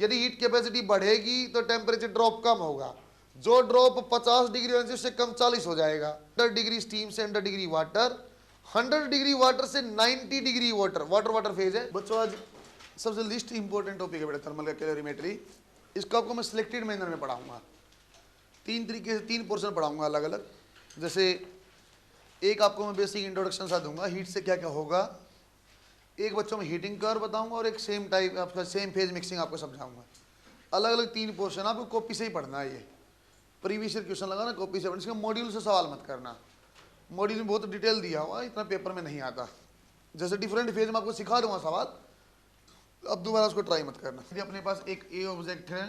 यदि heat capacity बढ़ेगी तो टेम्परेचर ड्रॉप कम होगा, जो ड्रॉप 50 डिग्री सेल्सियस से कम 40 हो जाएगा। 100 डिग्री स्टीम से 100 डिग्री वाटर, 100 डिग्री वाटर से 90 डिग्री वाटर, वाटर फेज है। बच्चों आज सबसे लिस्ट इंपॉर्टेंट टॉपिक है बेटा थर्मल का कैलोरीमेट्री। इसको आपको मैं सिलेक्टेड मैनर में पढ़ाऊंगा, 3 तरीके से 3 पोर्शन पढ़ाऊंगा अलग अलग। जैसे एक आपको मैं बेसिक इंट्रोडक्शन सा दूंगा, हीट से क्या क्या होगा, एक बच्चों में हीटिंग कर्व बताऊंगा, और एक सेम टाइप आपका सेम फेज मिक्सिंग आपको समझाऊंगा। अलग अलग 3 पोर्शन, आपको कॉपी से ही पढ़ना है। ये प्रीवियस ईयर क्वेश्चन लगा ना, कॉपी से पढ़ना। इसका मॉड्यूल से सवाल मत करना, मॉड्यूल में बहुत डिटेल दिया हुआ, इतना पेपर में नहीं आता। जैसे डिफरेंट फेज में आपको सिखा दूंगा सवाल, अब दोबारा उसको ट्राई मत करना। यदि अपने पास एक ए ऑब्जेक्ट है,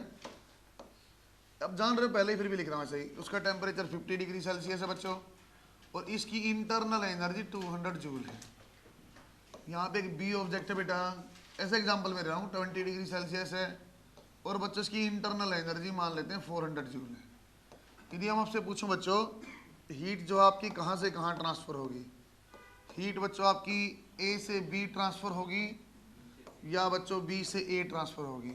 अब जान रहे हो पहले ही, फिर भी लिख रहा हूँ सही, उसका टेम्परेचर 50 डिग्री सेल्सियस है बच्चों, और इसकी इंटरनल एनर्जी 200 जूल है। यहाँ पे एक बी ऑब्जेक्ट है बेटा, ऐसे एग्जांपल में रहा हूँ, 20 डिग्री सेल्सियस है, और बच्चों इसकी इंटरनल एनर्जी मान लेते हैं 400 जूल है। यदि हम आपसे पूछूं बच्चों, हीट जो आपकी कहाँ से कहाँ ट्रांसफ़र होगी, हीट बच्चों आपकी ए से बी ट्रांसफ़र होगी या बच्चों बी से ए ट्रांसफ़र होगी?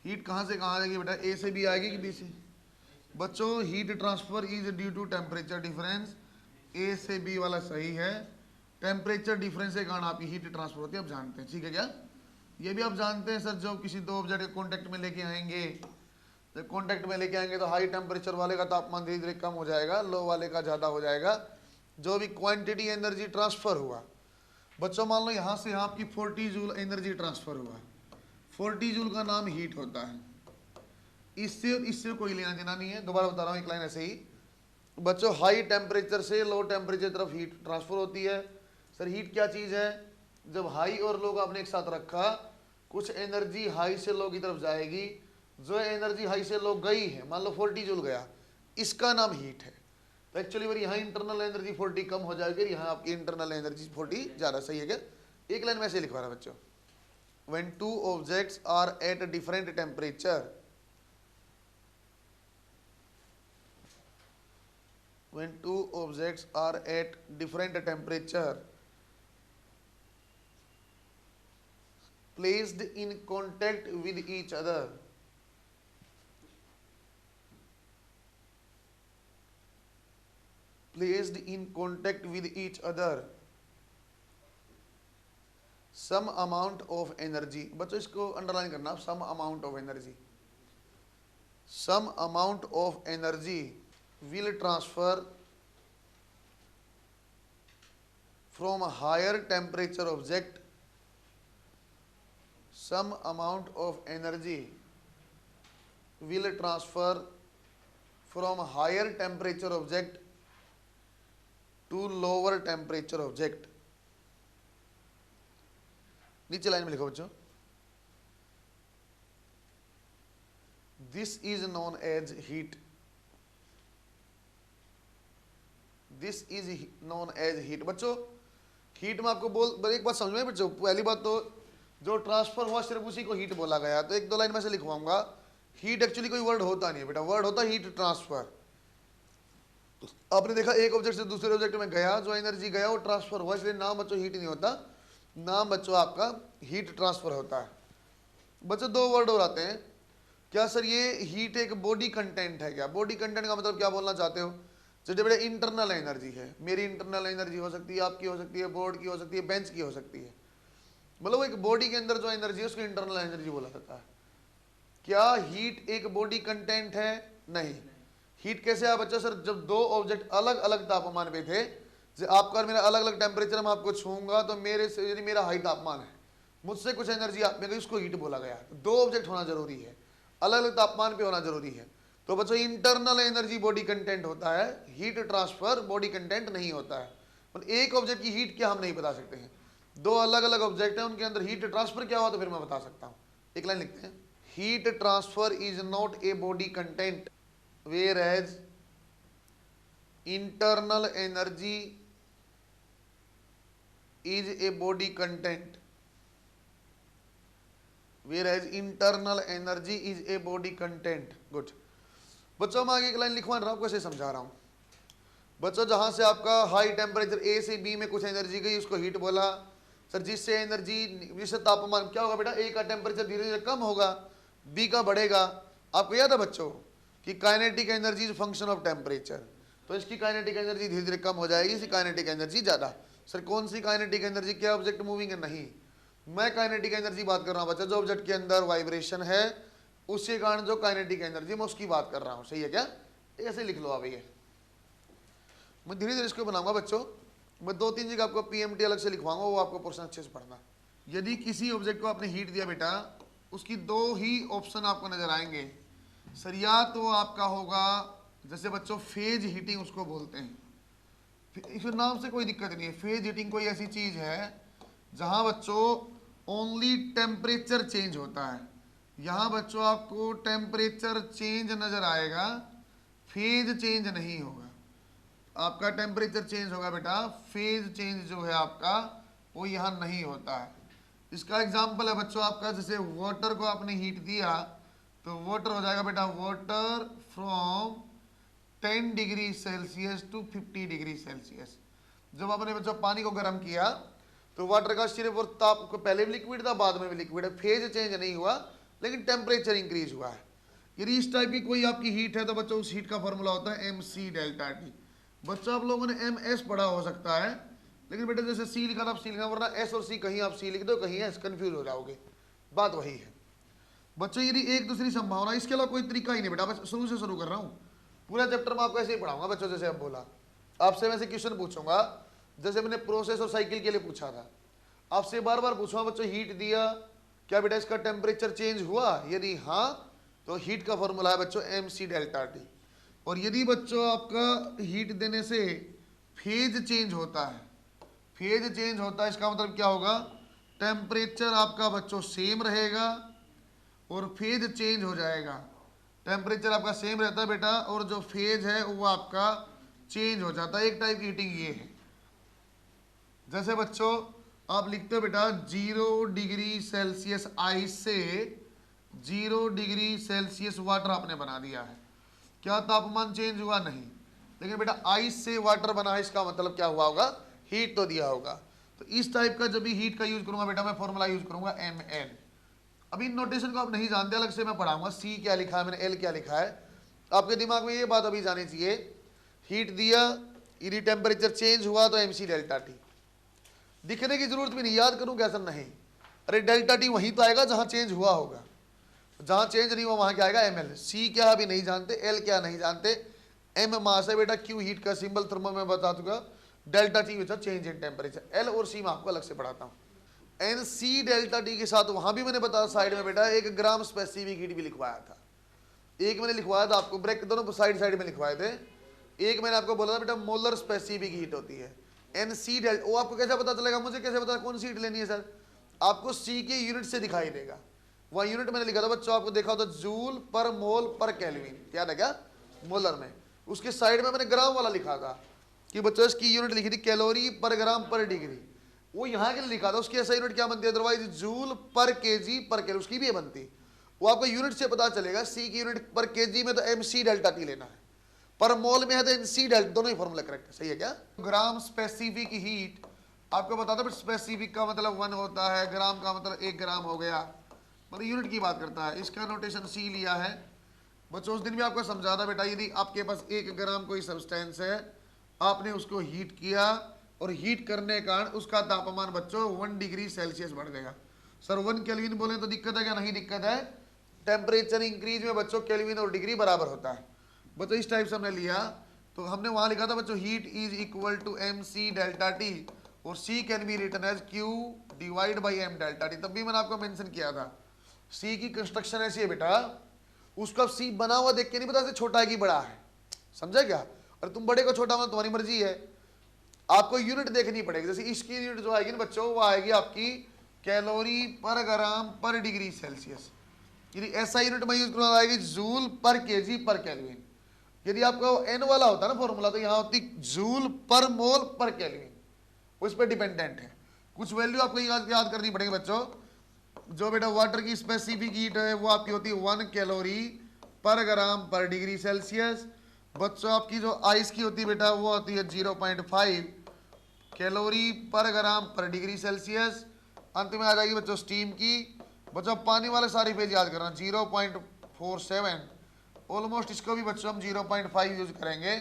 हीट कहाँ से कहाँ आएगी बेटा, ए से बी आएगी कि बी से? बच्चों heat transfer is due to temperature difference, A से बी वाला सही है। टेम्परेचर डिफरेंस के कारण आपकी हीट ट्रांसफ़र होती है, आप जानते हैं, ठीक है क्या? ये भी आप जानते हैं सर, जो किसी 2 ऑब्जेक्ट के कॉन्टैक्ट में लेके आएंगे, जब कॉन्टैक्ट में लेके आएंगे तो हाई टेम्परेचर वाले का तापमान धीरे धीरे कम हो जाएगा, लो वाले का ज़्यादा हो जाएगा। जो भी क्वांटिटी एनर्जी ट्रांसफ़र हुआ, बच्चों मान लो यहाँ से यहाँ आपकी 40 जूल एनर्जी ट्रांसफ़र हुआ, 40 जूल का नाम हीट होता है। इससे कोई लेना देना नहीं है। दोबारा बता रहा हूँ एक लाइन ऐसे ही बच्चों, हाई टेम्परेचर से लो टेम्परेचर तरफ हीट ट्रांसफ़र होती है। सर हीट क्या चीज़ है? जब हाई और लो का आपने एक साथ रखा, कुछ एनर्जी हाई से लो की तरफ जाएगी, जो एनर्जी हाई से लो गई है, मान लो 40 जूल गया, इसका नाम हीट है। तो एक्चुअली मेरी यहाँ इंटरनल एनर्जी 40 कम हो जाएगी, यहाँ आपकी इंटरनल एनर्जी 40 ज़्यादा, सही है क्या? एक लाइन में ऐसे लिखवा रहा बच्चों, when 2 objects are at a different temperature, when 2 objects are at different temperature placed in contact with each other, placed in contact with each other, some amount of energy, बच्चों इसको अंडरलाइन करना, some amount of energy, some amount of energy will transfer from a higher temperature object, some amount of energy will transfer from a higher temperature object to lower temperature object। नीचे line में लिखो बच्चों, this is known as heat, this is known as heat. बच्चों heat में आपको बोल एक बात समझ में बच्चों, पहली बात तो जो ट्रांसफर हुआ सिर्फ उसी को हीट बोला गया। तो 1-2 लाइन में से लिखवाऊंगा, हीट एक्चुअली कोई वर्ड होता नहीं है बेटा, वर्ड होता है हीट ट्रांसफर। आपने देखा एक ऑब्जेक्ट से दूसरे ऑब्जेक्ट में गया, जो एनर्जी गया वो ट्रांसफर हुआ, इसलिए नाम बच्चों हीट नहीं होता, नाम बच्चों आपका हीट ट्रांसफर होता है। बच्चों 2 वर्ड और आते हैं, क्या सर ये हीट एक बॉडी कंटेंट है क्या? बॉडी कंटेंट का मतलब क्या बोलना चाहते हो? जैसे बेटा इंटरनल एनर्जी है, मेरी इंटरनल एनर्जी हो सकती है, आपकी हो सकती है, बोर्ड की हो सकती है, बेंच की हो सकती है, मतलब एक बॉडी के अंदर जो एनर्जी है उसको इंटरनल एनर्जी बोला जाता है। क्या हीट एक बॉडी कंटेंट है? नहीं। हीट कैसे आ बच्चा? सर जब 2 ऑब्जेक्ट अलग अलग तापमान पे थे, जैसे आपका और मेरा अलग अलग टेम्परेचर में आपको छूंगा, तो मेरे से यदि मेरा हाई तापमान है, मुझसे कुछ एनर्जी आप में गई, उसको हीट बोला गया। 2 ऑब्जेक्ट होना जरूरी है, अलग अलग तापमान पे होना जरूरी है। तो बच्चों इंटरनल एनर्जी बॉडी कंटेंट होता है, हीट ट्रांसफर बॉडी कंटेंट नहीं होता है। मतलब एक ऑब्जेक्ट की हीट क्या हम नहीं बता सकते हैं, 2 अलग अलग ऑब्जेक्ट हैं, उनके अंदर हीट ट्रांसफर क्या हुआ तो फिर मैं बता सकता हूँ। एक लाइन लिखते हैं, heat transfer is not a body content whereas internal energy is a body content, whereas internal energy is a body content. Good बच्चों, मैं आगे एक लाइन लिखवा रहा हूँ, कैसे समझा रहा हूँ बच्चों। जहां से आपका हाई टेम्परेचर ए से बी में कुछ एनर्जी गई, उसको हीट बोला, सर जिससे एनर्जी, जिससे तापमान क्या होगा बेटा, ए का टेम्परेचर धीरे धीरे कम होगा, बी का बढ़ेगा। आपको याद है बच्चों कि kinetic energy is function of temperature, तो इसकी काइनेटिक एनर्जी धीरे धीरे कम हो जाएगी, इसकी काइनेटिक एनर्जी ज्यादा। सर कौन सी काइनेटिक एनर्जी, क्या ऑब्जेक्ट मूविंग है, नहीं, मैं काइनेटिक एनर्जी बात कर रहा हूँ बच्चा, जो ऑब्जेक्ट के अंदर वाइब्रेशन है उसके कारण जो काइनेटिक एनर्जी, मैं उसकी बात कर रहा हूँ। सही है क्या, ऐसे लिख लो आप। ये मैं धीरे धीरे इसको बनाऊंगा बच्चों, मैं 2-3 जगह आपको पीएमटी अलग से लिखवाऊंगा, वो आपको पोर्शन अच्छे से पढ़ना। यदि किसी ऑब्जेक्ट को आपने हीट दिया बेटा, उसकी 2 ही ऑप्शन आपको नजर आएंगे सर, या तो आपका होगा जैसे बच्चों फेज हीटिंग उसको बोलते हैं, इस नाम से कोई दिक्कत नहीं है। फेज हीटिंग कोई ऐसी चीज है जहां बच्चों ओनली टेम्परेचर चेंज होता है, यहां बच्चों आपको टेम्परेचर चेंज नजर आएगा, फेज चेंज नहीं होगा। आपका टेम्परेचर चेंज होगा बेटा, फेज चेंज जो है आपका वो यहाँ नहीं होता है। इसका एग्जांपल है बच्चों आपका, जैसे वाटर को आपने हीट दिया तो वाटर हो जाएगा बेटा water from 10 degree Celsius to 50 degree Celsius. जब आपने बच्चों पानी को गर्म किया तो वाटर का सिर्फ और ताप को, पहले भी लिक्विड था बाद में भी लिक्विड है, फेज चेंज नहीं हुआ लेकिन टेम्परेचर इंक्रीज हुआ है। यदि इस टाइप की कोई आपकी हीट है तो बच्चों उस हीट का फॉर्मूला होता है MC डेल्टा टी। बच्चों आप लोगों ने MS पढ़ा हो सकता है, लेकिन बेटा जैसे C लिखा था आप C लिखा, वरना S और C कहीं आप C लिख दो कहीं S, कंफ्यूज हो जाओगे, बात वही है। बच्चों यदि एक दूसरी संभावना, इसके अलावा कोई तरीका ही नहीं बेटा, बस शुरू से शुरू कर रहा हूँ, पूरा चैप्टर में आपको ऐसे ही पढ़ाऊंगा बच्चों। जैसे अब बोला आपसे वैसे क्वेश्चन पूछूंगा, जैसे मैंने प्रोसेस और साइकिल के लिए पूछा था, आपसे बार बार पूछूंगा बच्चों हीट दिया, क्या बेटा इसका टेम्परेचर चेंज हुआ, यदि हाँ तो हीट का फॉर्मूला है बच्चों MC डेल्टा टी। और यदि बच्चों आपका हीट देने से फेज चेंज होता है, फेज चेंज होता है इसका मतलब क्या होगा, टेम्परेचर आपका बच्चों सेम रहेगा और फेज चेंज हो जाएगा। टेम्परेचर आपका सेम रहता है बेटा और जो फेज है वो आपका चेंज हो जाता है। एक टाइप की हीटिंग ये है, जैसे बच्चों आप लिखते हो बेटा 0 डिग्री सेल्सियस आइस से 0 डिग्री सेल्सियस वाटर आपने बना दिया है, क्या तापमान चेंज हुआ, नहीं, लेकिन बेटा आइस से वाटर बना है, इसका मतलब क्या हुआ होगा, हीट तो दिया होगा। तो इस टाइप का जब भी हीट का यूज करूंगा बेटा मैं फॉर्मूला यूज करूंगा ML। अभी नोटेशन को आप नहीं जानते, अलग से मैं पढ़ाऊंगा, C क्या लिखा है मैंने, L क्या लिखा है, आपके दिमाग में ये बात अभी जानी चाहिए, हीट दिया यदि टेम्परेचर चेंज हुआ तो MC डेल्टा टी, दिखने की जरूरत भी नहीं, याद करूं कैसा, नहीं, अरे डेल्टा टी वहीं तो आएगा जहां चेंज हुआ होगा, जहां चेंज नहीं हुआ वहां क्या आएगा ML। C क्या अभी नहीं जानते, L क्या नहीं जानते, M मास है बेटा, Q हीट का सिंबल, थर्मो में बता दूंगा, delta T which change in temperature, L और C मैं आपको अलग से पढ़ाता हूँ। NC डेल्टा टी के साथ वहां भी मैंने बताया साइड में बेटा 1 ग्राम स्पेसिफिक हीट भी लिखवाया था, एक मैंने लिखवाया था आपको, ब्रेक दोनों साइड साइड में लिखवाए थे, एक मैंने आपको बोला था बेटा मोलर स्पेसिफिक हीट होती है NC डेल्टा। वो आपको कैसे पता चलेगा, मुझे कैसे पता कौन सी हीट लेनी है सर, आपको C के यूनिट से दिखाई देगा, वह यूनिट मैंने लिखा था बच्चों, आपको देखा होता जूल पर मोल पर केल्विन, याद है क्या, मोलर में, उसके साइड में मैंने ग्राम वाला लिखा था कि बच्चों इसकी यूनिट लिखी थी कैलोरी पर ग्राम पर डिग्री, वो यहाँ के लिए लिखा था, उसकी ऐसा यूनिट क्या बनती है अदरवाइज जूल पर केजी पर कैलोरी, उसकी भी बनती, वो आपको यूनिट से पता चलेगा। C की यूनिट पर केजी में तो MC डेल्टा टी लेना है, पर मोल में है तो NC डेल्टा, दोनों ही फॉर्मूला करेक्ट है, सही है क्या। ग्राम स्पेसिफिक हीट आपको बताता है, स्पेसिफिक का मतलब 1 होता है, ग्राम का मतलब 1 ग्राम हो गया, मतलब यूनिट की बात करता है, इसका नोटेशन C लिया है बच्चों। उस दिन भी आपको समझा था बेटा, यदि आपके पास 1 ग्राम कोई सब्सटेंस है, आपने उसको हीट किया और हीट करने के कारण उसका तापमान बच्चों 1 डिग्री सेल्सियस बढ़ गया। सर 1 केल्विन बोले तो दिक्कत है क्या, नहीं दिक्कत है, टेम्परेचर इंक्रीज में बच्चों केल्विन और डिग्री बराबर होता है बच्चों, इस टाइप से हमने लिया। तो हमने वहां लिखा था बच्चों heat is equal to MC delta T और C can be written as Q divide by M delta T, तब भी मैंने आपको मेंशन किया था। C की कंस्ट्रक्शन ऐसी है बेटा, उसका C बना हुआ देख के नहीं पता छोटा है कि बड़ा है, समझा क्या, और तुम बड़े को छोटा होना तुम्हारी मर्जी है, आपको यूनिट देखनी पड़ेगी। जैसे इसकी यूनिट जो आएगी ना बच्चों, वो आएगी आपकी कैलोरी पर ग्राम पर डिग्री सेल्सियस, यदि ऐसा यूनिट में यूज करना आएगी जूल पर केजी पर केल्विन। यदि आपका N वाला होता ना फॉर्मूला तो यहाँ होती जूल पर मोल पर केल्विन, उस पर डिपेंडेंट है, कुछ वैल्यू आपको याद करनी पड़ेगी बच्चों। जो बेटा वाटर की स्पेसिफिक हीट है वो आपकी होती है 1 कैलोरी पर ग्राम पर डिग्री सेल्सियस। बच्चों आपकी जो आइस की होती है बेटा वो होती है 0.5 कैलोरी पर ग्राम पर डिग्री सेल्सियस। अंत में आ जाएगी बच्चों स्टीम की। बच्चों पानी वाले सारी पेज याद करना, 0.47, ऑलमोस्ट इसको भी बच्चों हम 0.5 यूज करेंगे,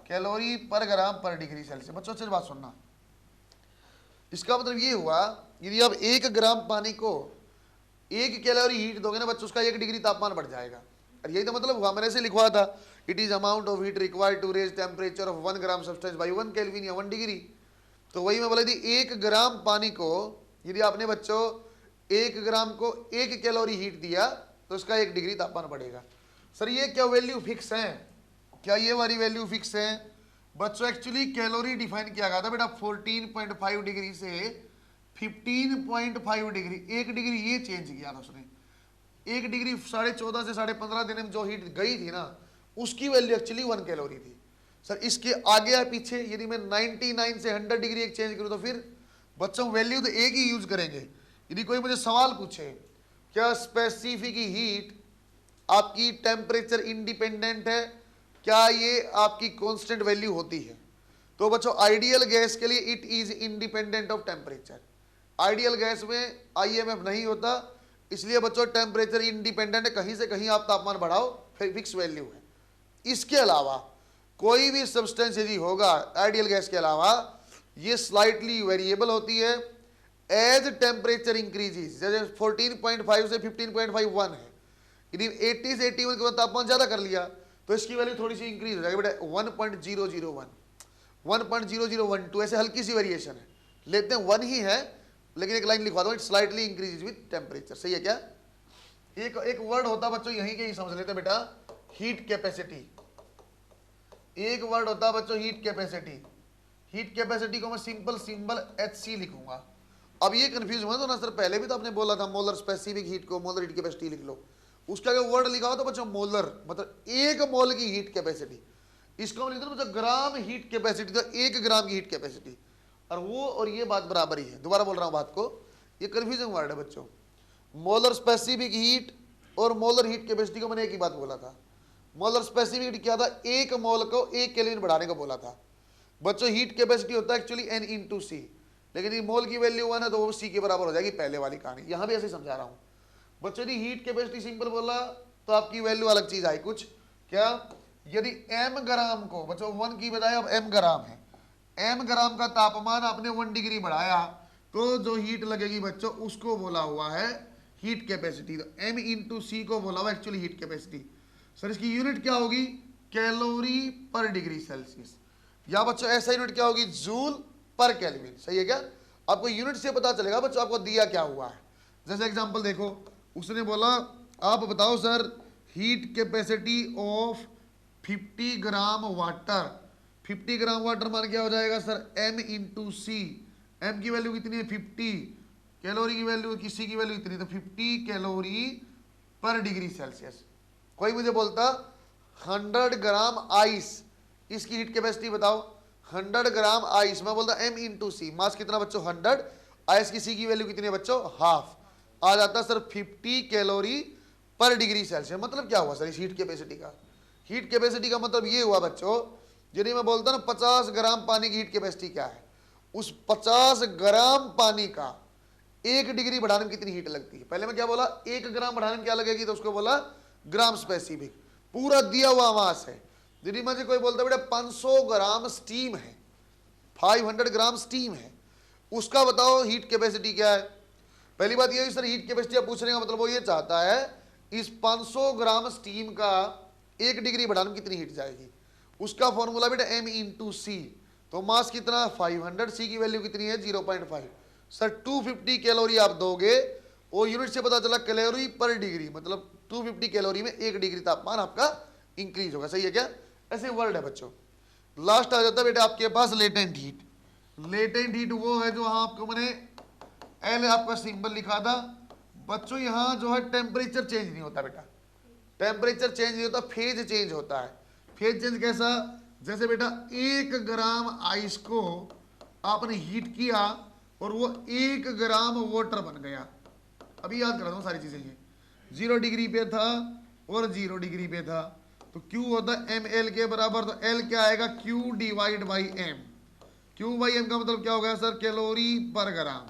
कैलोरी पर ग्राम पर डिग्री सेल्सियस। बच्चों अच्छे से बात सुनना, इसका मतलब ये हुआ यदि आप 1 ग्राम पानी को 1 कैलोरी हीट दोगे ना बच्चों, उसका 1 डिग्री तापमान बढ़ जाएगा। और यही तो मतलब हुआ, मैंने ऐसे लिखवा था, it is amount of heat required to raise temperature of 1 gram substance by 1 Kelvin या 1 डिग्री। तो वही मैं बोला थी, 1 ग्राम पानी को यदि आपने बच्चों 1 ग्राम को 1 कैलोरी हीट दिया तो उसका 1 डिग्री तापमान बढ़ेगा। सर ये क्या वैल्यू फिक्स है, क्या ये वाली वैल्यू फिक्स है? बच्चों एक्चुअली कैलोरी डिफाइन किया गया था बेटा 14.5 डिग्री से 15.5 डिग्री, 1 डिग्री ये चेंज किया था उसने। 1 डिग्री 14.5 से 15.5 दिन में जो हीट गई थी ना, उसकी वैल्यू एक्चुअली 1 कैलोरी थी। सर इसके आगे या पीछे यदि मैं 99 से 100 डिग्री एक चेंज करूं तो फिर बच्चों वैल्यू तो एक ही यूज करेंगे। यदि कोई मुझे सवाल पूछे क्या स्पेसिफिक हीट आपकी टेम्परेचर इंडिपेंडेंट है, क्या ये आपकी कांस्टेंट वैल्यू होती है, तो बच्चों आइडियल गैस के लिए it is independent of temperature. Ideal gas में आईएमएफ नहीं होता, इसलिए बच्चों टेम्परेचर इंडिपेंडेंट है, कहीं से कहीं आप तापमान बढ़ाओ फिक्स वैल्यू है। इसके अलावा कोई भी सब्सटेंस यदि होगा आइडियल गैस के अलावा, ये स्लाइटली वेरिएबल होती है एज टेम्परेचर इंक्रीजेस। जैसे 14.5 से 15.51 है, यदि 80 से 81 के तापमान ज्यादा कर लिया तो इसकी वैल्यू थोड़ी सी इंक्रीज हो जाएगी बेटा 1.001, 1.0012, ऐसे हल्की सी वेरिएशन है, लेते हैं 1 ही है, लेकिन एक लाइन लिखवा दो, it slightly increases with temperature. सही है क्या? एक वर्ड होता बच्चों यहीं के ही समझ लेते बेटा, हीट कैपेसिटी। एक वर्ड होता बच्चों हीट कैपेसिटी। हीट कैपेसिटी को मैं सिंपल सिंबल HC लिखूंगा। अब ये कंफ्यूज हुआ तो ना सर, पहले भी तो आपने बोला था मोलर स्पेसिफिक हीट को मोलर हीट कैपेसिटी लिख लो, उसका अगर वर्ड लिखा हो तो बच्चों मोलर, मतलब 1 मोल की हीट कैपेसिटी। इसको हम लिखते हैं बच्चों ग्राम हीट कैपेसिटी, तो 1 ग्राम की हीट कैपेसिटी, और वो और ये बात बराबर ही है। दोबारा बोल रहा हूं बात को, ये कंफ्यूजिंग वर्ड है बच्चों। मोलर स्पेसिफिक हीट और मोलर हीट कैपेसिटी को मैंने एक ही बात बोला था। मोलर स्पेसिफिक हीट क्या था, 1 मोल को 1 केल्विन बढ़ाने को बोला था बच्चों। हीट कैपेसिटी होता है एक्चुअली N/C, लेकिन ये मोल की वैल्यू 1 है तो वो C के बराबर हो जाएगी, पहले वाली कहानी। यहां भी ऐसे समझा रहा हूं बच्चों। यदि हीट कैपेसिटी सिंपल बोला तो आपकी वैल्यू अलग चीज आई कुछ, क्या? यदि m ग्राम को बच्चों 1 की बजाय अब m ग्राम है, m ग्राम का तापमान आपने 1 डिग्री बढ़ाया तो जो हीट लगेगी बच्चों उसको बोला हुआ है हीट कैपेसिटी। तो M/C को बोला हुआ एक्चुअली हीट कैपेसिटी। सर इसकी यूनिट क्या होगी? कैलोरी पर डिग्री सेल्सियस, या बच्चों ऐसा यूनिट क्या होगी? जूल पर केल्विन। सही है क्या? आपको यूनिट से पता चलेगा बच्चों आपको दिया क्या हुआ है। जैसे एग्जांपल देखो, उसने बोला आप बताओ sir heat capacity of 50 gram water. 50 gram water मान क्या हो जाएगा सर? M/C। M की वैल्यू कितनी है? 50। कैलोरी की वैल्यू, किसी की वैल्यू इतनी, तो 50 कैलोरी पर डिग्री सेल्सियस। कोई मुझे बोलता 100 ग्राम आइस, इसकी हीट कैपेसिटी बताओ। 100 ग्राम आइस, मैं बोलता M/C, मास कितना बच्चों? 100। आइस की C की वैल्यू कितनी है बच्चों? हाफ। आ जाता सर 50 कैलोरी पर डिग्री सेल्सियस। मतलब क्या हुआ सर इस हीट कैपेसिटी का? हीट कैपेसिटी का मतलब ये हुआ बच्चों, यदि मैं बोलता ना 50 ग्राम पानी की हीट कैपेसिटी क्या है, उस 50 ग्राम पानी का 1 डिग्री बढ़ाने में कितनी हीट लगती है। पहले मैं क्या बोला? 1 ग्राम बढ़ाने में क्या लगेगी, तो उसको बोला ग्राम स्पेसिफिक। पूरा दिया हुआ मास है। यदि मुझे कोई बोलता बेटा 500 ग्राम स्टीम है, 500 ग्राम स्टीम है, उसका बताओ हीट कैपेसिटी क्या है। पहली बात ये सर हीट कैपेसिटी आप पूछने का मतलब वो ये चाहता है इस 500 ग्राम स्टीम का 1 डिग्री बढ़ाने में कितनी हीट जाएगी। उसका फॉर्मूला बेटा M/C, तो मास कितना? 500। C की वैल्यू कितनी है? 0.5। सर 250 कैलोरी आप दोगे, और यूनिट से पता चला कैलोरी पर डिग्री, मतलब 250 कैलोरी में 1 डिग्री तापमान आपका इंक्रीज होगा। सही है क्या? ऐसे वर्ड है बच्चों। लास्ट आ जाता है बेटा आपके पास लेटेंट हीट। लेटेंट हीट वो है जो आपको मैंने L आपका सिंबल लिखा था बच्चों। यहां जो है टेम्परेचर चेंज नहीं होता बेटा, टेम्परेचर चेंज नहीं होता, फेज चेंज होता है। फेज चेंज कैसा? जैसे बेटा 1 ग्राम आइस को आपने हीट किया और वो 1 ग्राम वाटर बन गया। अभी याद करा दो सारी चीजें, ये 0 डिग्री पे था और 0 डिग्री पे था, तो Q होता है mL के बराबर, तो L क्या आएगा? Q/M। क्यू बाई एम का मतलब क्या होगा सर, कैलोरी पर ग्राम,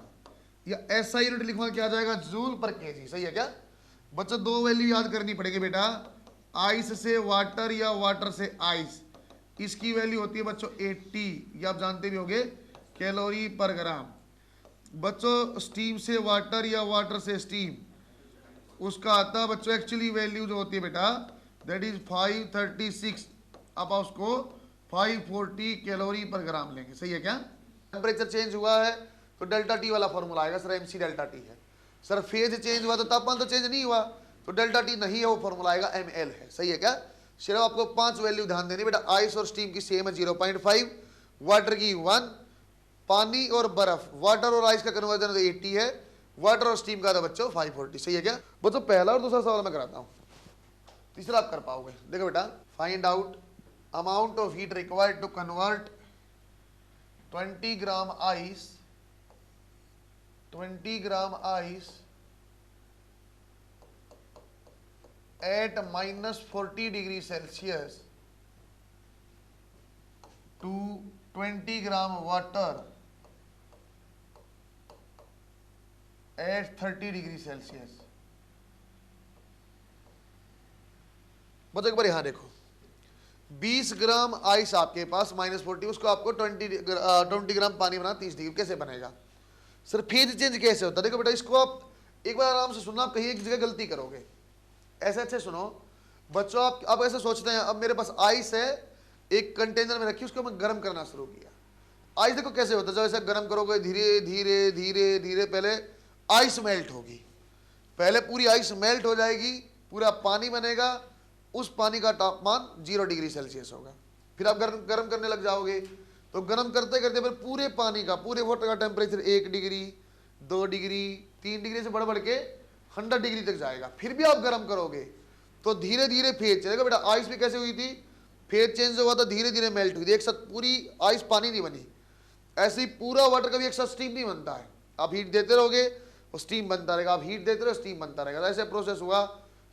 या ऐसा यूनिट लिखवा क्या आ जाएगा, जूल पर केजी। सही है क्या बच्चों? दो वैल्यू याद करनी पड़ेगी बेटा, आइस से वाटर या वाटर से आइस, इसकी वैल्यू होती है बच्चों 80, ये आप जानते भी होंगे, कैलोरी पर ग्राम। बच्चों स्टीम से वाटर या वाटर से स्टीम, उसका आता है बच्चों एक्चुअली वैल्यू जो होती है बेटा दैट इज 536, अब आप उसको 540 कैलोरी पर ग्राम लेंगे। सही है क्या? टेम्परेचर चेंज हुआ है तो डेल्टा टी वाला फॉर्मूला आएगा सर, एमसी डेल्टा टी है। सर फेज चेंज हुआ तो तापमान तो चेंज नहीं हुआ, तो डेल्टा टी नहीं है, वो फॉर्मूला आएगा एमएल है। सही है क्या? सिर्फ आपको 5 वैल्यू ध्यान देनी बेटा, आइस और स्टीम की सेम है 0.5, वाटर की 1, पानी और बर्फ, वाटर और आइस का कन्वर्जन तो 80 है, वाटर और स्टीम का था बच्चों 540। सही है क्या बच्चों? पहला और दूसरा सवाल मैं कराता हूं, तीसरा आप कर पाओगे। देखो बेटा, find out amount of heat required to convert 20 gram ice at -40 degree Celsius to 20 gram water at 30 degree Celsius। बच्चों एक बार यहां देखो, 20 ग्राम आइस आपके पास -40, उसको आपको 20 ग्राम पानी बना 30 डिग्री, कैसे बनेगा सर? फेज चेंज कैसे होता है? देखो बेटा, इसको आप एक बार आराम से सुनना, आप कहीं एक जगह गलती करोगे, ऐसे अच्छे सुनो बच्चों। आप ऐसे सोचते हैं, अब मेरे पास आइस है, एक कंटेनर में रखी, उसको मैं गर्म करना शुरू किया। आइस देखो कैसे होता है, जब ऐसे गर्म करोगे धीरे धीरे धीरे धीरे, पहले आइस मेल्ट होगी, पहले पूरी आइस मेल्ट हो जाएगी, पूरा पानी बनेगा, उस पानी का तापमान 0 डिग्री सेल्सियस होगा। फिर आप गर्म करने लग जाओगे, तो गर्म करते करते फिर पूरे पानी का, पूरे वाटर का टेम्परेचर 1 डिग्री 2 डिग्री 3 डिग्री से बढ़ बढ़ के 100 डिग्री तक जाएगा। फिर भी आप गर्म करोगे तो धीरे धीरे फेज चलेगा बेटा। आइस भी कैसे हुई थी, फेज चेंज हुआ था, धीरे धीरे मेल्ट हुई थी, एक साथ पूरी आइस पानी नहीं बनी। ऐसे ही पूरा वाटर कभी एक साथ स्टीम नहीं बनता है, आप हीट देते रहोगे वो स्टीम बनता रहेगा, आप हीट देते रहो स्टीम बनता रहेगा। ऐसे प्रोसेस हुआ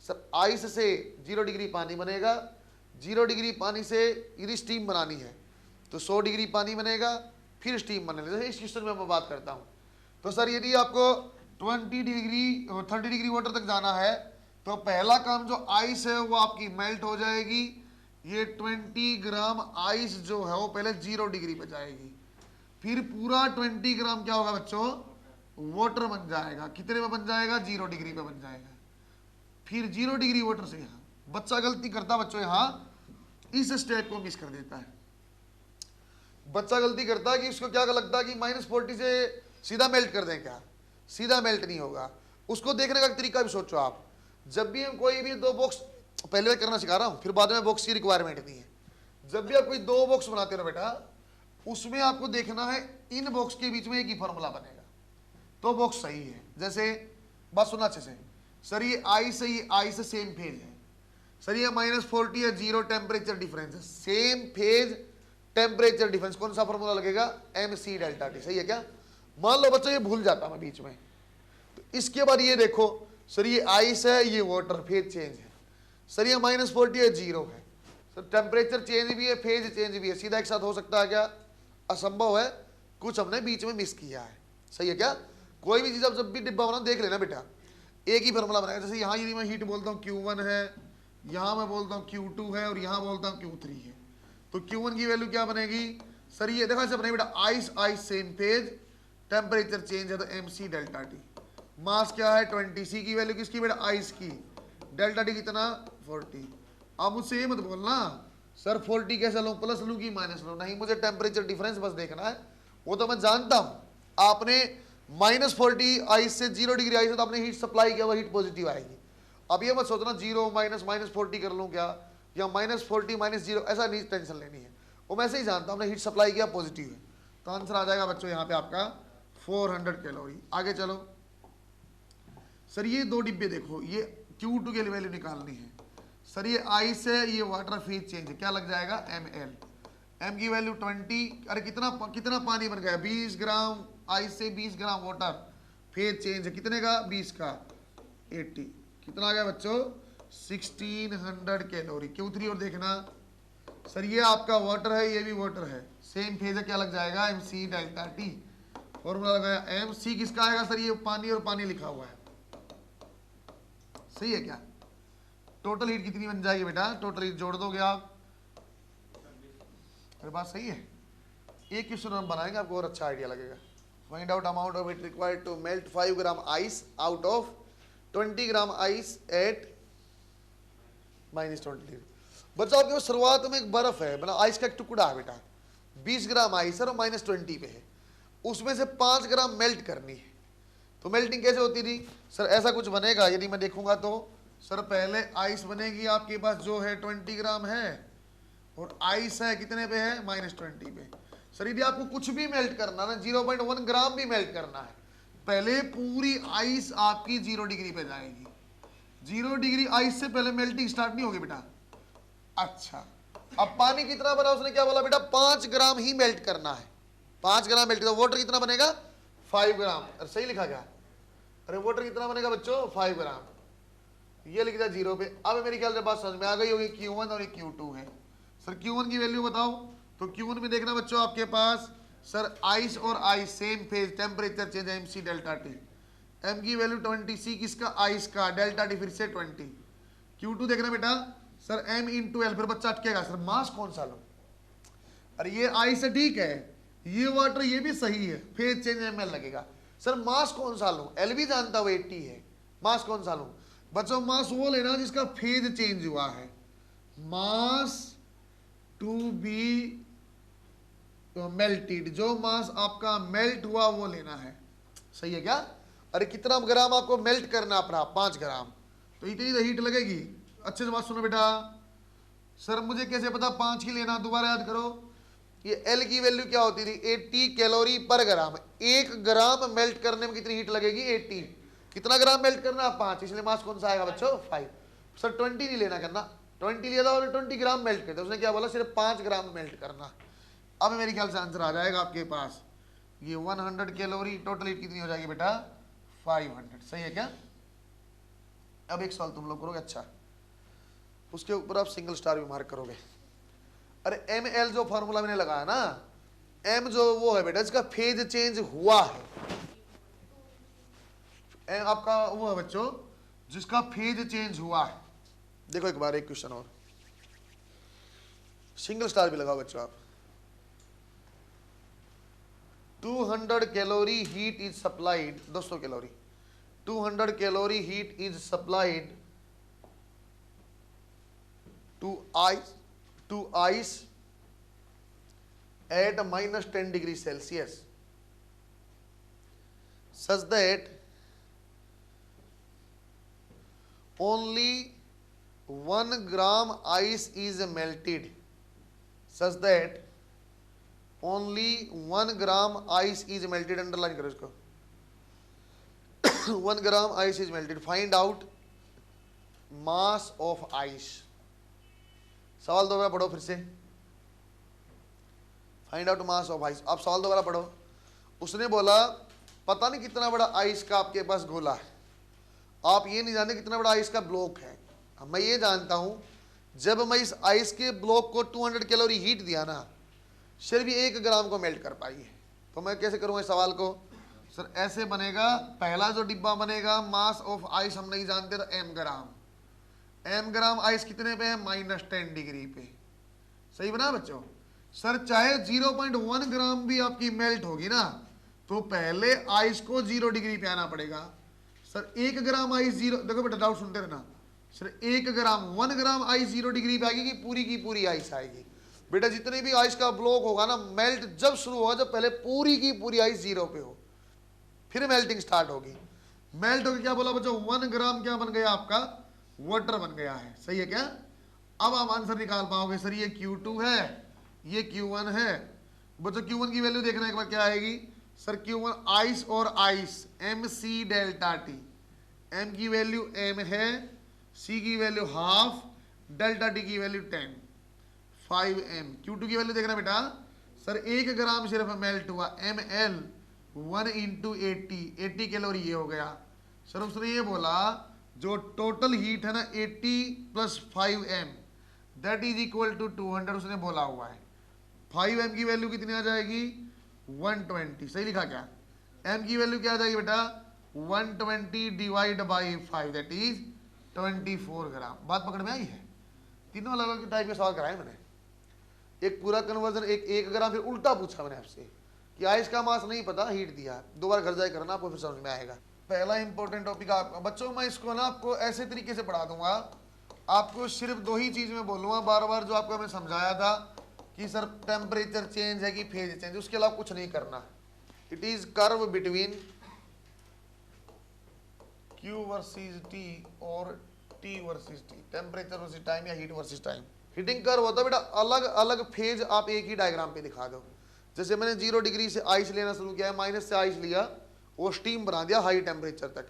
सर, आइस से 0 डिग्री पानी बनेगा, 0 डिग्री पानी से यदि स्टीम बनानी है तो 100 डिग्री पानी बनेगा, फिर स्टीम बनेगा। जैसे इस क्वेश्चन में मैं बात करता हूँ, तो सर यदि आपको 30 डिग्री वाटर तक जाना है तो पहला काम जो आइस है वो आपकी मेल्ट हो जाएगी। ये 20 ग्राम आइस जो है वो पहले 0 डिग्री पे जाएगी, फिर पूरा 20 ग्राम क्या होगा बच्चों, वाटर बन जाएगा। कितने में बन जाएगा, 0 डिग्री पे बन जाएगा। फिर 0 डिग्री वाटर से यहाँ बच्चा गलती करता बच्चों, यहाँ इस स्टेप को मिस कर देता है। बच्चा गलती करता है कि उसको क्या लगता है कि -40 से सीधा मेल्ट कर दें, क्या सीधा मेल्ट नहीं होगा। उसको देखने का तरीका भी सोचो आप, जब भी हम कोई भी 2 बॉक्स, पहले मैं करना सिखा रहा हूं, फिर बाद में बॉक्स की रिक्वायरमेंट नहीं है। जब भी आप कोई 2 बॉक्स बनाते हो बेटा, उसमें आपको देखना है इन बॉक्स के बीच में एक ही फॉर्मूला बनेगा तो बॉक्स सही है। जैसे बात सुनना अच्छे से, सर ये आइस है, ये आइस से सेम फेज है, सर ये -40 है, 0 टेम्परेचर डिफरेंस है, सेम फेज टेम्परेचर डिफरेंस, कौन सा फॉर्मूला लगेगा, mc डेल्टा टी। सही है क्या? मान लो बच्चों ये भूल जाता मैं बीच में, तो इसके बाद ये देखो सर ये आइस है, ये वाटर, फेज चेंज है, सर ये -40 है, 0 है, सर टेम्परेचर चेंज भी है, फेज चेंज भी है, सीधा एक साथ हो सकता है क्या, असंभव है, कुछ हमने बीच में मिस किया है। सही है क्या? कोई भी चीज आप जब भी डिब्बा बना देख लेना बेटा, एक ही फॉर्मूला बनाएगा। जैसे यहाँ यदि मैं हीट बोलता हूँ Q1 है, यहाँ मैं बोलता हूँ Q2 है, और यहाँ बोलता हूँ Q3 है, तो Q1 की वैल्यू क्या बनेगी सर, ये देखा से बनेगी बेटा, ice ice same phase, temperature change है तो mc डेल्टा टी। मास क्या है 20, सी की वैल्यू किसकी बेटा, आइस की, डेल्टा टी कितना 40। अब मुझसे ये मत बोलना सर 40 कैसे लूँ, प्लस लूँ कि माइनस लूँ, नहीं, मुझे टेम्परेचर डिफरेंस बस देखना है, वो तो मैं जानता हूँ। आपने -40 आइस से 0 डिग्री आइस है तो आपने हीट सप्लाई किया, वो हीट पॉजिटिव आएगी। अब ये मत सोचना 0 -40 कर लूँ क्या, या -40 -0, ऐसा नहीं टेंशन लेनी है, वो मैं से ही जानता हूँ, हमने हीट सप्लाई किया पॉजिटिव है, तो आंसर आ जाएगा बच्चों यहाँ पे आपका 400 कैलोरी। आगे चलो सर, ये 2 डिब्बे देखो, ये Q2 के लिए वैल्यू निकालनी है। सर ये आइस है, ये वाटर फेज चेंज है, क्या लग जाएगा ml, m की वैल्यू 20, अरे कितना पानी बन गया, 20 ग्राम आइस से 20 ग्राम वाटर, फेज चेंज है कितने का, 20 का 80, कितना आ गया बच्चों 1600 कैलोरी। Q3 और देखना सर ये आपका वाटर है, ये भी वाटर है, सेम फेज है, क्या लग जाएगा MC डेल्टा टी। फॉर्मूला लगाया MC किसका आएगा सर, ये पानी और पानी लिखा हुआ है, सही है क्या। टोटल हीट कितनी बन जाएगी बेटा, टोटल हीट जोड़ दोगे आप, मेरे बात सही है। एक क्वेश्चन हम बनाएंगे, आपको और अच्छा आइडिया लगेगा। Find out amount of heat required to melt 5 gram ice out of 20 gram ice at -20 degree. बच्चों आपके पास शुरुआत में एक बर्फ है, मतलब आइस का एक टुकड़ा है बेटा, 20 ग्राम आइस है और -20 पे है, उसमें से 5 ग्राम मेल्ट करनी है। तो मेल्टिंग कैसे होती थी सर, ऐसा कुछ बनेगा, यदि मैं देखूंगा तो सर पहले आइस बनेगी आपके पास जो है 20 ग्राम है, और आइस है कितने पे है, -20 पे। सर यदि आपको कुछ भी मेल्ट करना ना, 0.1 ग्राम भी मेल्ट करना है, पहले पूरी आइस आपकी 0 डिग्री पे जाएगी। 0 डिग्री आइस से पहले मेल्टिंग स्टार्ट नहीं होगी बेटा। अच्छा, अब पानी कितना बना, उसने क्या बोला बेटा, 5 ग्राम ही मेल्ट करना है, 5 ग्राम मेल्ट। तो वाटर कितना बनेगा, 5 ग्राम। अरे सही लिखा क्या, अरे वाटर कितना बनेगा बच्चों, 5 ग्राम, ये लिख दिया 0 पे। अब मेरी ख्याल से बात समझ में आ गई होगी, Q1 और Q2 है। सर Q1 की वैल्यू बताओ, तो Q1 में देखना बच्चों आपके पास सर आइस और ice same phase, temperature change MC delta T, M की वैल्यू 20, C किसका, आइस का, डेल्टा टी फिर से 20। Q2 देखना बेटा सर M इंटू एल, फिर बच्चा अटकेगा सर मास कौन सा लो, अरे ये आइस है ठीक है, ये वाटर ये भी सही है, फेज चेंज ML लगेगा, सर मास कौन सा लूं, L भी जानता हूं 80 है, मास कौन सा लूं बच्चों, मास वो लेना जिसका फेज चेंज हुआ है, मास टू बी मेल्टेड, जो मास आपका मेल्ट हुआ वो लेना है, सही है क्या। अरे कितना ग्राम आपको मेल्ट करना अपना, 5 ग्राम, तो इतनी तो हीट लगेगी। अच्छे से बात सुनो बेटा, सर मुझे कैसे पता 5 की लेना, दोबारा याद करो, ये L की वैल्यू क्या होती थी, 80 कैलोरी पर ग्राम। 1 ग्राम मेल्ट करने में कितनी हीट लगेगी, 80। कितना ग्राम मेल्ट करना, 5, इसलिए मास कौन सा आएगा बच्चों, 5। सर 20 नहीं लेना करना, 20 लिया था और 20 ग्राम मेल्ट करते, उसने क्या बोला सिर्फ 5 ग्राम मेल्ट करना। अब मेरे ख्याल से आंसर आ जाएगा आपके पास, ये 100 कैलोरी, टोटल हीट कितनी हो जाएगी बेटा, 500, सही है क्या। अब एक सवाल तुम लोग करोगे, अच्छा उसके ऊपर आप सिंगल स्टार भी मार्क करोगे। अरे ML जो फॉर्मूला मैंने लगाया ना, M जो वो है बेटा इसका फेज चेंज हुआ है, M आपका वो है बच्चों जिसका फेज चेंज हुआ है। देखो एक बार एक क्वेश्चन और, सिंगल स्टार भी लगाओ बच्चों आप। 200 calorie heat is supplied, 200 calorie, 200 calorie heat is supplied to ice at -10 degree Celsius such that only 1 gram ice is melted, such that only 1 gram ice is melted, underline करो इसको 1 gram ice is melted, find out mass of ice। सवाल दोबारा पढ़ो फिर से, find out mass of ice. आप सवाल दोबारा पढ़ो, उसने बोला पता नहीं कितना बड़ा आइस का आपके पास गोला है, आप ये नहीं जानते कितना बड़ा आइस का ब्लॉक है। मैं ये जानता हूं जब मैं इस आइस के ब्लॉक को 200 कैलोरी हीट दिया ना, सिर्फ 1 ग्राम को मेल्ट कर पाई है। तो मैं कैसे करूंगा इस सवाल को, सर ऐसे बनेगा, पहला जो डिब्बा बनेगा मास ऑफ आइस हम नहीं जानते तो M ग्राम, M ग्राम आइस कितने पे है, -10 डिग्री पे, सही बना बच्चों। सर चाहे 0.1 ग्राम भी आपकी मेल्ट होगी ना, तो पहले आइस को 0 डिग्री पे आना पड़ेगा। सर 1 ग्राम आइस 0, देखो बेटा डाउट सुनते रहना, सर 1 ग्राम 1 ग्राम आइस 0 डिग्री पे आएगी कि पूरी की पूरी आइस आएगी। बेटा जितने भी आइस का ब्लॉक होगा ना, मेल्ट जब शुरू होगा जब पहले पूरी की पूरी आइस 0 पे हो, फिर मेल्टिंग स्टार्ट होगी। मेल्ट होकर क्या बोला बच्चों, 1 ग्राम क्या बन गया आपका, वाटर बन गया है, सही है क्या। अब आप आंसर निकाल पाओगे, सर ये Q2 है, ये Q1 है। बच्चों Q1 की वैल्यू देखना एक बार क्या आएगी, सर Q1 आइस और ice MC delta T, M की वैल्यू M है, C की वैल्यू हाफ, डेल्टा टी की वैल्यू 10, 5M। Q2 की वैल्यू देखना बेटा, सर 1 ग्राम सिर्फ मेल्ट हुआ, ML 1 इंटू 80 कैलोरी ये हो गया। सर उसने ये बोला जो टोटल हीट है ना 80 + 5M that is equal to 200 उसने बोला हुआ है। 5m की वैल्यू कितनी आ जाएगी 120, सही लिखा क्या? m की वैल्यू क्या आ जाएगी बेटा 120 डिवाइड बाई 5 दैट इज 24 ग्राम। बात पकड़ में आई है? तीनों अलग अलग टाइप के सवाल कराए मैंने, एक पूरा कन्वर्जन, एक 1 ग्राम, फिर उल्टा पूछा मैंने आपसे कि आइस का मास नहीं पता, हीट दिया। दो बार घर जाए करना, आपको फिर समझ में आएगा। पहला इंपॉर्टेंट टॉपिक आपका बच्चों, मैं इसको ना आपको ऐसे तरीके से पढ़ा दूंगा, आपको सिर्फ दो ही चीज में बोलूंगा बार बार, जो आपको मैं समझाया था कि सर टेम्परेचर चेंज है कि फेज चेंज, उसके अलावा कुछ नहीं करना। It is curve between Q versus T और T versus T, temperature versus time या heat versus time. Heating curve होता है बेटा, अलग अलग फेज आप एक ही डायग्राम पे दिखा दो। जैसे मैंने 0 डिग्री से आइस लेना शुरू किया है, माइनस से आइस लिया, वो स्टीम बना दिया हाई टेम्परेचर तक।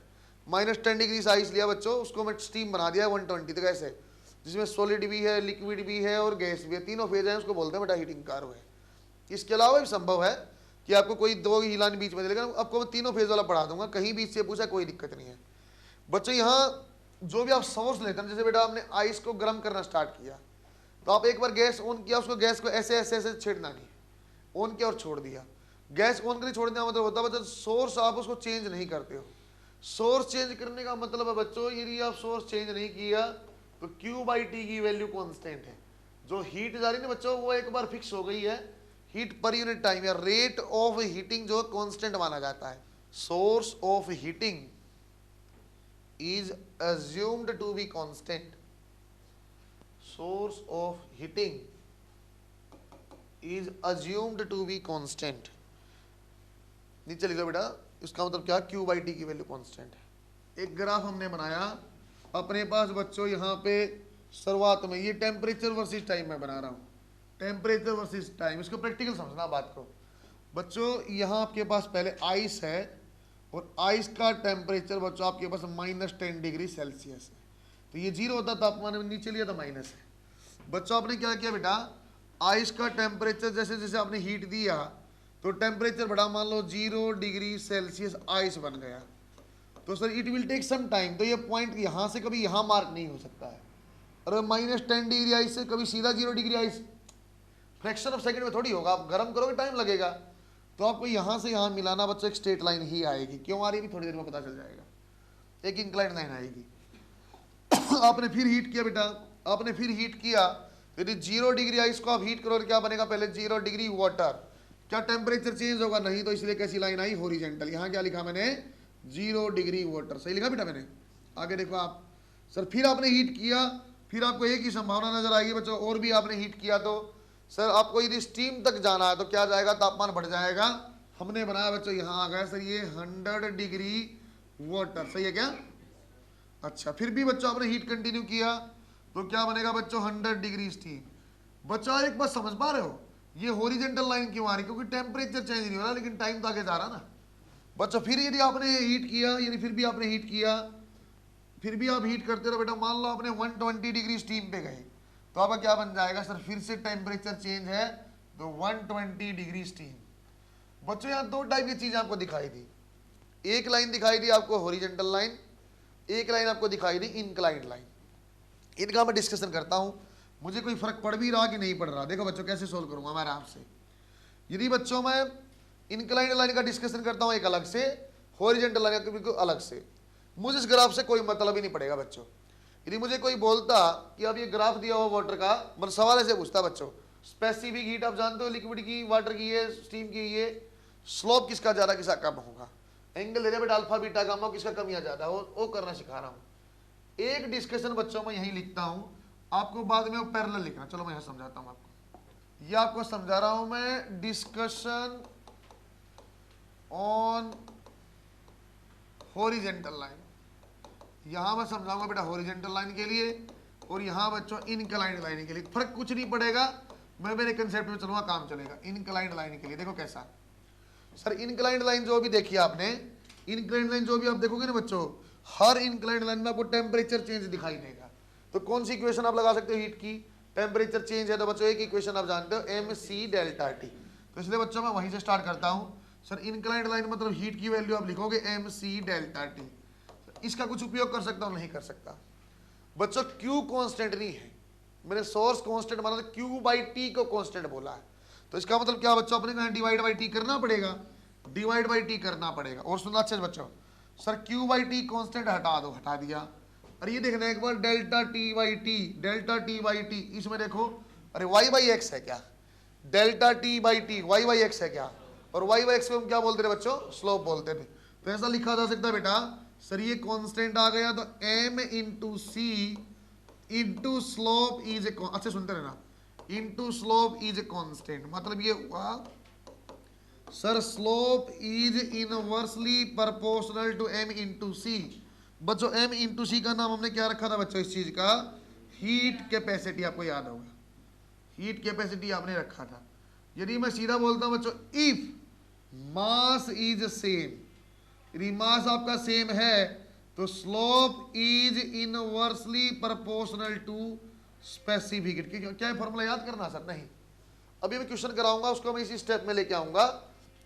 -10 डिग्री से आइस लिया बच्चों, उसको मैं स्टीम बना दिया 120 तक, ऐसे जिसमें सॉलिड भी है, लिक्विड भी है और गैस भी है, तीनों फेज है, उसको बोलते हैं बेटा हीटिंग कर्व है। इसके अलावा भी संभव है कि आपको कोई दो ही लाइन बीच में, लेकिन आपको मैं तीनों फेज वाला पढ़ा दूंगा, कहीं बीच से पूछा कोई दिक्कत नहीं है। बच्चों यहाँ जो भी आप सोर्स लेते हैं, जैसे बेटा आपने आइस को गर्म करना स्टार्ट किया, तो आप एक बार गैस ऑन किया, उसको गैस को ऐसे ऐसे ऐसे छेड़ना नहीं, ऑन किया और छोड़ दिया। गैस ऑन करके छोड़ने का मतलब होता है बच्चों सोर्स आप उसको चेंज नहीं करते हो। सोर्स चेंज करने का मतलब है बच्चों, यदि आप सोर्स चेंज नहीं किया तो Q/T की वैल्यू कांस्टेंट है। जो हीट जा रही है ना बच्चों, वो एक बार फिक्स हो गई है, हीट पर यूनिट टाइम या रेट ऑफ हीटिंग जो कांस्टेंट माना जाता है। Source of heating is assumed to be constant. Source of heating is assumed to be constant. नीचे लिखो बेटा, इसका मतलब क्या, Q/T की वैल्यू कांस्टेंट है। एक ग्राफ हमने बनाया अपने पास बच्चों, यहाँ पे शुरुआत में ये टेम्परेचर वर्सेस टाइम मैं बना रहा हूँ, टेम्परेचर वर्सेस टाइम, इसको प्रैक्टिकल समझना बात को बच्चों। यहाँ आपके पास पहले आइस है और आइस का टेम्परेचर बच्चों आपके पास -10 डिग्री सेल्सियस है, तो ये 0 होता तापमान में, नीचे लिया था माइनस है। बच्चों आपने क्या किया बेटा, आइस का टेम्परेचर जैसे जैसे आपने हीट दिया तो टेम्परेचर बढ़ा, मान लो 0 डिग्री सेल्सियस आइस बन गया, तो sir it will take some time, तो ये पॉइंट यहाँ से कभी यहाँ मार्क नहीं हो सकता है, और -10 डिग्री आइस से कभी सीधा 0 degree ice fraction of second में थोड़ी होगा, आप गर्म करोगे टाइम लगेगा, तो आपको यहाँ से यहाँ मिलाना बच्चों, एक स्ट्रेट लाइन ही आएगी। क्यों आ रही है थोड़ी देर में पता चल जाएगा, एक इंक्लाइंड लाइन आएगी। आपने फिर हीट किया बेटा, आपने फिर हीट किया, यदि 0 डिग्री आइस को आप हीट करो क्या बनेगा, पहले 0 डिग्री वाटर, क्या टेम्परेचर चेंज होगा, नहीं, तो इसलिए कैसी लाइन आई, हॉरिजॉन्टल। यहाँ क्या लिखा मैंने 0 डिग्री वाटर, सही लिखा बेटा मैंने। आगे देखो आप, सर फिर आपने हीट किया, फिर आपको एक ही संभावना नजर आएगी बच्चों, और भी आपने हीट किया तो सर आपको यदि स्टीम तक जाना है तो क्या जाएगा, तापमान बढ़ जाएगा। हमने बनाया बच्चों, यहाँ आ गया सर ये 100 डिग्री वाटर, सही है क्या? अच्छा, फिर भी बच्चों आपने हीट कंटिन्यू किया तो क्या बनेगा बच्चों 100 डिग्री स्टीम। बच्चों एक बात समझ पा रहे हो, ये हॉरिजॉन्टल लाइन क्यों आ रही, क्योंकि टेम्परेचर चेंज नहीं हो रहा लेकिन टाइम तो आगे जा रहा ना बच्चों। फिर यदि आपने हीट किया, यानी फिर भी आपने हीट किया, फिर भी आप हीट करते रहो बेटा, मान लो आपने 120 डिग्री स्टीम पे गए, तो आपका क्या बन जाएगा सर, फिर से टेम्परेचर चेंज है तो 120 डिग्री स्टीम। बच्चों यहाँ दो टाइप की चीजें आपको दिखाई दी, एक लाइन दिखाई दी आपको हॉरिजॉन्टल लाइन, एक लाइन आपको दिखाई दी इंक्लाइंड लाइन। इनका मैं डिस्कशन करता हूँ, मुझे कोई फर्क पड़ भी रहा कि नहीं पड़ रहा। देखो बच्चों कैसे सोल्व करूंगा मैं आराम से। यदि बच्चों मैं इंक्लाइंड लाइन का डिस्कशन करता हूँ एक अलग से, हॉरिजॉन्टल लाइन का बिल्कुल अलग से, मुझे इस ग्राफ से कोई मतलब ही नहीं पड़ेगा बच्चों। यदि मुझे कोई बोलता कि अब ये ग्राफ दिया हुआ वाटर का, मतलब सवाल ऐसे पूछता बच्चों, स्पेसिफिक हीट आप जानते हो, लिक्विड की, वाटर की है, स्टीम की है, स्लोप किसका ज्यादा किसका कम होगा, एंगल दे बेटा अल्फा बीटा गामा, किसका कम या ज्यादा, वो करना सिखा रहा हूँ। एक डिस्कशन बच्चों में यही लिखता हूँ, आपको बाद में वो पैरेलल लिखना। चलो मैं यहाँ समझाता हूँ आपको, ये आपको समझा रहा हूँ मैं, डिस्कशन ऑन हॉरिजॉन्टल लाइन। यहां मैं समझाऊंगा बेटा हॉरिजॉन्टल लाइन के लिए, और यहां बच्चों इनक्लाइंड लाइन के लिए। फर्क कुछ नहीं पड़ेगा, मैं मेरे कंसेप्ट में चलूंगा, काम चलेगा। इनक्लाइंड लाइन के लिए देखो कैसा, सर इनक्लाइंड लाइन जो भी देखी आपने, इनक्लाइंड लाइन जो भी आप देखोगे ना बच्चों, हर इनक्लाइंड लाइन में आपको टेम्परेचर चेंज दिखाई देगा। तो कौन सी इक्वेशन आप लगा सकते हो हीट की, टेम्परेचर चेंज है तो बच्चों एक इक्वेशन आप जानते हो, MC डेल्टा T। तो इसलिए बच्चों मैं वहीं से स्टार्ट करता हूं। सर इनक्लाइंड लाइन मतलब हीट की वैल्यू आप लिखोगे MC डेल्टा T। इसका कुछ उपयोग कर सकता हूं, नहीं कर सकता बच्चों, Q कांस्टेंट नहीं है, मैंने सोर्स कांस्टेंट माना था, क्यू बाई टी को कांस्टेंट बोला है। तो इसका मतलब क्या बच्चों, अपने को डिवाइड बाई टी करना पड़ेगा, डिवाइड बाई टी करना पड़ेगा। और सुनना अच्छे से बच्चों, sir Q by T constant हटा दो, हटा दिया। अरे ये देखना एक बार, delta T by T, delta T by T, इसमें देखो, अरे वाई बाई एक्स है क्या, delta T by T Y by X है क्या, और वाई बाई एक्स को हम क्या बोलते थे बच्चों, स्लोप बोलते थे। तो ऐसा लिखा जा सकता है बेटा, सर ये कांस्टेंट आ गया तो m into C into slope is a, अच्छे सुनते रहना, into slope is a constant. मतलब ये हुआ sir slope is inversely proportional to m into C. बच्चों m इंटू सी का नाम हमने क्या रखा था बच्चों, इस चीज का हीट कैपेसिटी, आपको याद होगा, हीट कैपेसिटी आपने रखा था। यदि मैं सीधा बोलता हूं बच्चों, इफ मास इज सेम, यदि मास आपका सेम है तो slope is inversely proportional to specific heat. क्या फॉर्मूला याद करना सर? नहीं, अभी मैं क्वेश्चन कराऊंगा उसको मैं इसी स्टेप में लेके आऊंगा।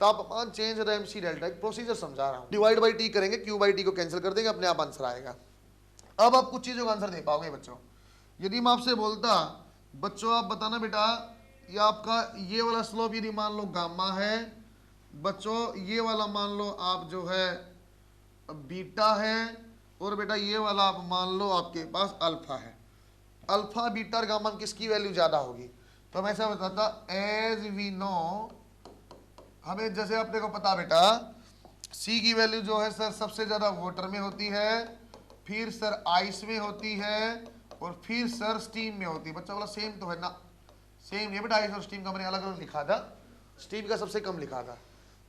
तापमान चेंज और एमसी डेल्टा, एक प्रोसीजर समझा रहा हूं। डिवाइड बाई टी करेंगे, क्यू बाई टी को कैंसिल कर देंगे, अपने आप आंसर आएगा। अब आप कुछ चीजों का आंसर दे पाओगे बच्चों। यदि मैं आपसे बोलता बच्चों, आप बताना बेटा, ये आपका ये वाला स्लोप यदि मान लो गामा है बच्चों, ये वाला मान लो आप जो है बीटा है, और बेटा ये वाला आप मान लो आपके पास अल्फा है। अल्फा बीटा और गामा में किसकी वैल्यू ज्यादा होगी? तो मैं ऐसा बताता, एज वी नो, हमें जैसे अपने को पता बेटा, सी की वैल्यू जो है सर सबसे ज्यादा वाटर में होती है, फिर सर आइस में होती है, और फिर सर स्टीम में होती है। बच्चा बोला सेम तो है ना, सेम है बेटा, आइस और स्टीम का मैंने अलग अलग लिखा था, स्टीम का सबसे कम लिखा था।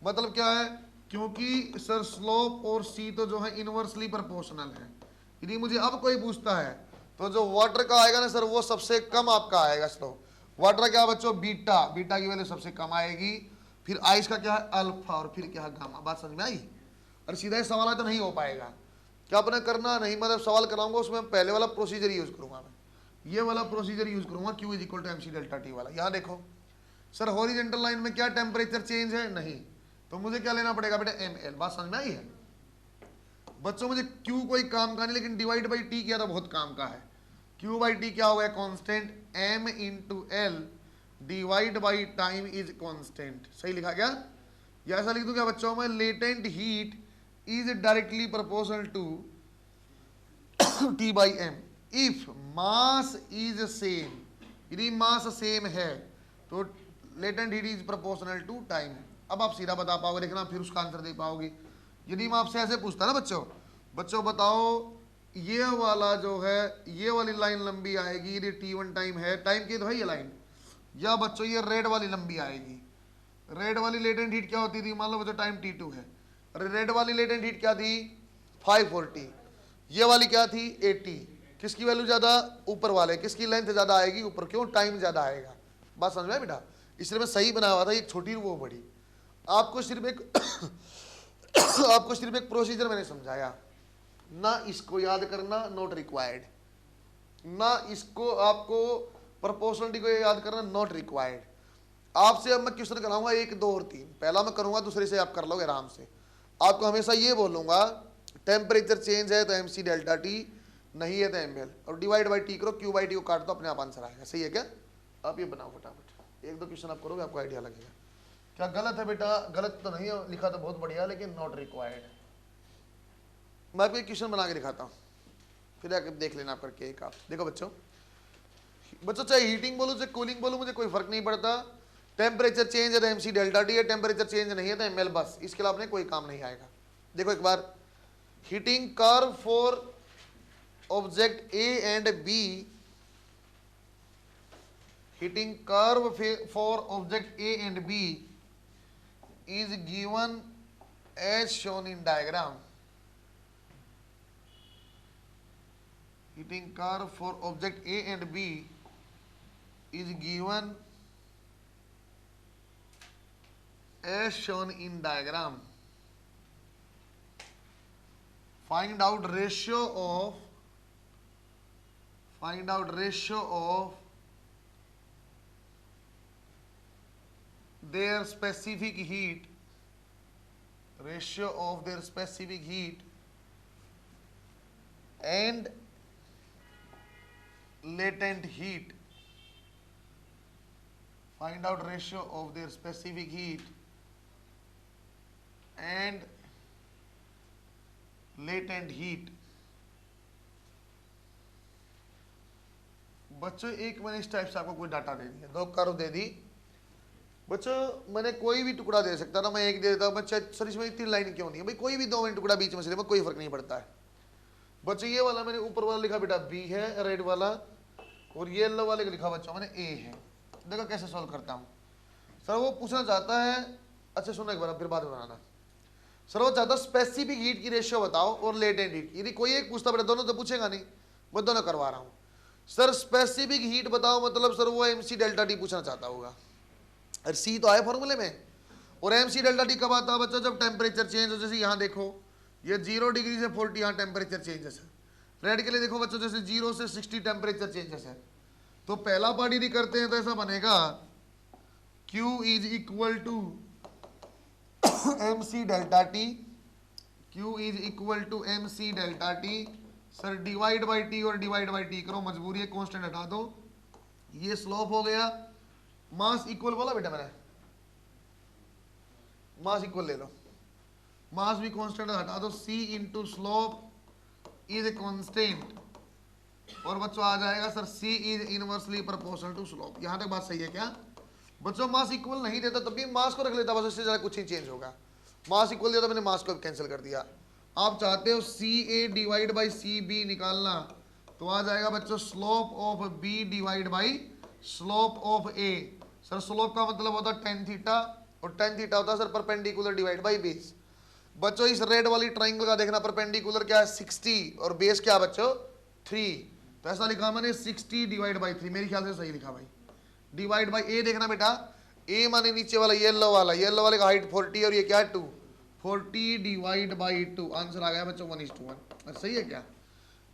मतलब क्या है, क्योंकि सर स्लोप और सी तो जो है इनवर्सली प्रोपोर्शनल है। यदि मुझे अब कोई पूछता है तो जो वाटर का आएगा ना सर, वो सबसे कम आपका आएगा स्लोप। वाटर क्या बच्चों, बीटा, बीटा की वैल्यू सबसे कम आएगी, फिर आइस का क्या है अल्फा, और फिर क्या है गामा। बात समझ में आई? और सीधा ही सवाल है तो नहीं हो पाएगा, क्या अपने करना नहीं, मतलब सवाल कराऊंगा उसमें पहले वाला प्रोसीजर यूज करूंगा, मैं ये वाला प्रोसीजर यूज करूंगा, Q is equal to M C delta T वाला। यहाँ देखो सर, हॉरिजेंटल लाइन में क्या टेम्परेचर चेंज है? नहीं, तो मुझे क्या लेना पड़ेगा बेटा, एम एल। बात समझ में आई है बच्चों? मुझे क्यू कोई काम का नहीं, लेकिन डिवाइड बाई टी किया तो बहुत काम का है। क्यू बाई टी क्या हो गया, constant, M into L divide by time is constant. सही लिखा क्या? या ऐसा लिख दूं क्या बच्चों में, latent heat is directly proportional to T by M if mass is same. यदि मास सेम है तो latent heat is proportional to time. अब आप सीधा बता पाओगे, देखना फिर उसका आंसर दे पाओगे। यदि मैं आपसे ऐसे पूछता ना बच्चों, बच्चों बताओ ये वाला जो है, ये वाली लाइन लंबी आएगी यदि T1 टाइम है, टाइम की तो है ये लाइन, या बच्चों ये रेड वाली लंबी आएगी। रेड वाली लेटेंट हीट क्या होती थी, मान लो बच्चों टाइम T2 है, अरे रेड वाली लेटेंट हीट क्या थी 540, ये वाली क्या थी 80। किसकी वैल्यू ज्यादा? ऊपर वाले। किसकी लेंथ ज्यादा आएगी? ऊपर। क्यों? टाइम ज्यादा आएगा। बात समझ में बेटा? इसलिए मैं सही बना हुआ था, एक छोटी वो बड़ी। आपको सिर्फ एक आपको सिर्फ एक प्रोसीजर मैंने समझाया ना, इसको याद करना नॉट रिक्वायर्ड, ना इसको आपको प्रोपोर्शनलिटी को याद करना नॉट रिक्वायर्ड। आपसे अब मैं क्वेश्चन कराऊंगा 1, 2 और 3, पहला मैं करूंगा, दूसरे से आप कर लोगे आराम से। आपको हमेशा ये बोलूंगा, टेम्परेचर चेंज है तो एम सी डेल्टा टी, नहीं है तो एम एल, और डिवाइड बाई टी करो, क्यू बाई टी को काट दो, अपने आप आंसर आएगा। सही है क्या? आप ये बनाओ फटाफट, 1, 2 क्वेश्चन आप करोगे, आपको आइडिया लगेगा। क्या गलत है बेटा? गलत तो नहीं है, लिखा तो बहुत बढ़िया, लेकिन नॉट रिक्वायर्ड। मैं आपको एक क्वेश्चन बना के दिखाता हूँ, फिर आके देख लेना आप करके। एक आप देखो बच्चों, चाहे हीटिंग बोलूँ चाहे कूलिंग बोलूँ, मुझे कोई फर्क नहीं पड़ता। टेम्परेचर चेंज है तो एम सी डेल्टा टी है, टेम्परेचर चेंज नहीं है तो एम एल, बस। इसके अलावा कोई काम नहीं आएगा। देखो एक बार, heating curve for object A and B, heating curve for object A and B is given as shown in diagram. Heating curve for object A and B is given as shown in diagram. Find out ratio of their specific heat, and latent heat find out ratio of their specific heat and latent heat. बच्चों एक मैंने इस type से आपको कोई data दे दिया, दो curve दे दी बच्चों, मैंने कोई भी टुकड़ा दे सकता ना, मैं एक दे देता हूँ बच्चा, सर इसमें 3 लाइन क्यों नहीं है भाई, कोई भी 2 टुकड़ा बीच में से दे, कोई फर्क नहीं पड़ता है बच्चों। ये वाला मैंने ऊपर वाला लिखा बेटा बी है रेड वाला, और ये येलो वाले का लिखा बच्चों मैंने ए है। देखो कैसे सॉल्व करता हूँ। सर वो पूछना चाहता है, अच्छा सुनो एक बार फिर बाद में बनाना। सर वो चाहता स्पेसिफिक हीट की रेशियो बताओ और लेटेंट हीट, यदि कोई एक पूछता बेटा, दोनों तो पूछेगा नहीं, मैं दोनों करवा रहा हूँ। सर स्पेसिफिक हीट बताओ मतलब सर वो एमसी डेल्टा टी पूछना चाहता होगा, अरे सी तो आया फॉर्मूले में, और एमसी डेल्टा टी कब आता है बच्चों, जब टेम्परेचर चेंज हो। जैसे यहाँ देखो ये 0 डिग्री से 40 यहाँ टेम्परेचर चेंजेस है। रेड के लिए देखो बच्चों जैसे 0 से 60 टेम्परेचर चेंजेस है। तो पहला पार्ट यदि करते हैं तो ऐसा बनेगा Q is equal to MC delta T, Q is equal to MC delta T. Sir divide by T और डिवाइड बाई टी करो, मजबूरी है कांस्टेंट हटा दो, ये स्लोप हो गया। मास इक्वल बोला बेटा मैंने, मास इक्वल ले लो, मास भी कांस्टेंट हटा दो, C into slope is a constant, और बच्चों आ जाएगा sir C is inversely proportional to slope. यहां तक बात सही है क्या बच्चों? मास इक्वल नहीं देता तब भी मास को रख लेता, बस इससे ज्यादा कुछ ही चेंज होगा। मास इक्वल दिया तो मैंने मास को कैंसिल कर दिया। आप चाहते हो CA डिवाइड बाई CB निकालना, तो आ जाएगा बच्चों slope of B divide by slope of A। Sir slope का मतलब होता है tan थीटा, और tan थीटा होता है sir perpendicular divide by base. बच्चों इस रेड वाली ट्राइंगल का देखना, परपेंडिकुलर क्या है 60 और बेस क्या बच्चों 3, तो ऐसा लिखा मैंने 60 डिवाइड बाई 3, मेरे ख्याल से सही लिखा भाई। डिवाइड बाई ए देखना बेटा, ए माने नीचे वाला येलो वाला, येलो वाले का हाइट 40 और ये क्या है 2, 40 डिवाइड बाई 2, आंसर आ गया बच्चों 1:1। सही है क्या?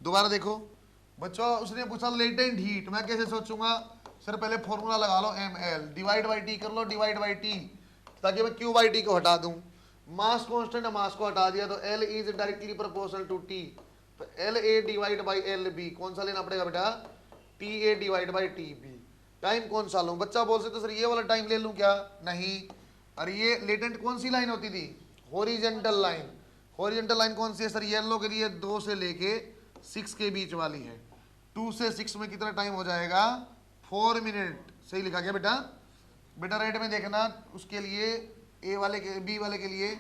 दोबारा देखो बच्चों, उसने पूछा लेटेंट हीट, मैं कैसे सोचूंगा? सर पहले फॉर्मूला लगा लो ml डिवाइड बाई टी कर लो, डिवाइड बाई टी, ताकि मैं q बाई टी को हटा दूं। मास कांस्टेंट है, मास को हटा दिया तो L is directly proportional to T, तो LA डिवाइड बाई LB कौन सा लेना पड़ेगा बेटा? TA divide by TB। Time कौन सा लूं? बच्चा बोल सकते सर ये वाला टाइम ले लूं क्या? नहीं। अरे ये लेटेंट कौन सी लाइन होती थी? Horizontal line. हॉरिजॉन्टल लाइन कौन सी है सर? येलो के लिए 2 से लेके 6 के बीच वाली है। 2 से 6 में कितना टाइम हो जाएगा? 4 मिनट। सही लिखा गया बेटा? बेटा रेड में देखना, उसके लिए ए वाले के, बी वाले के लिए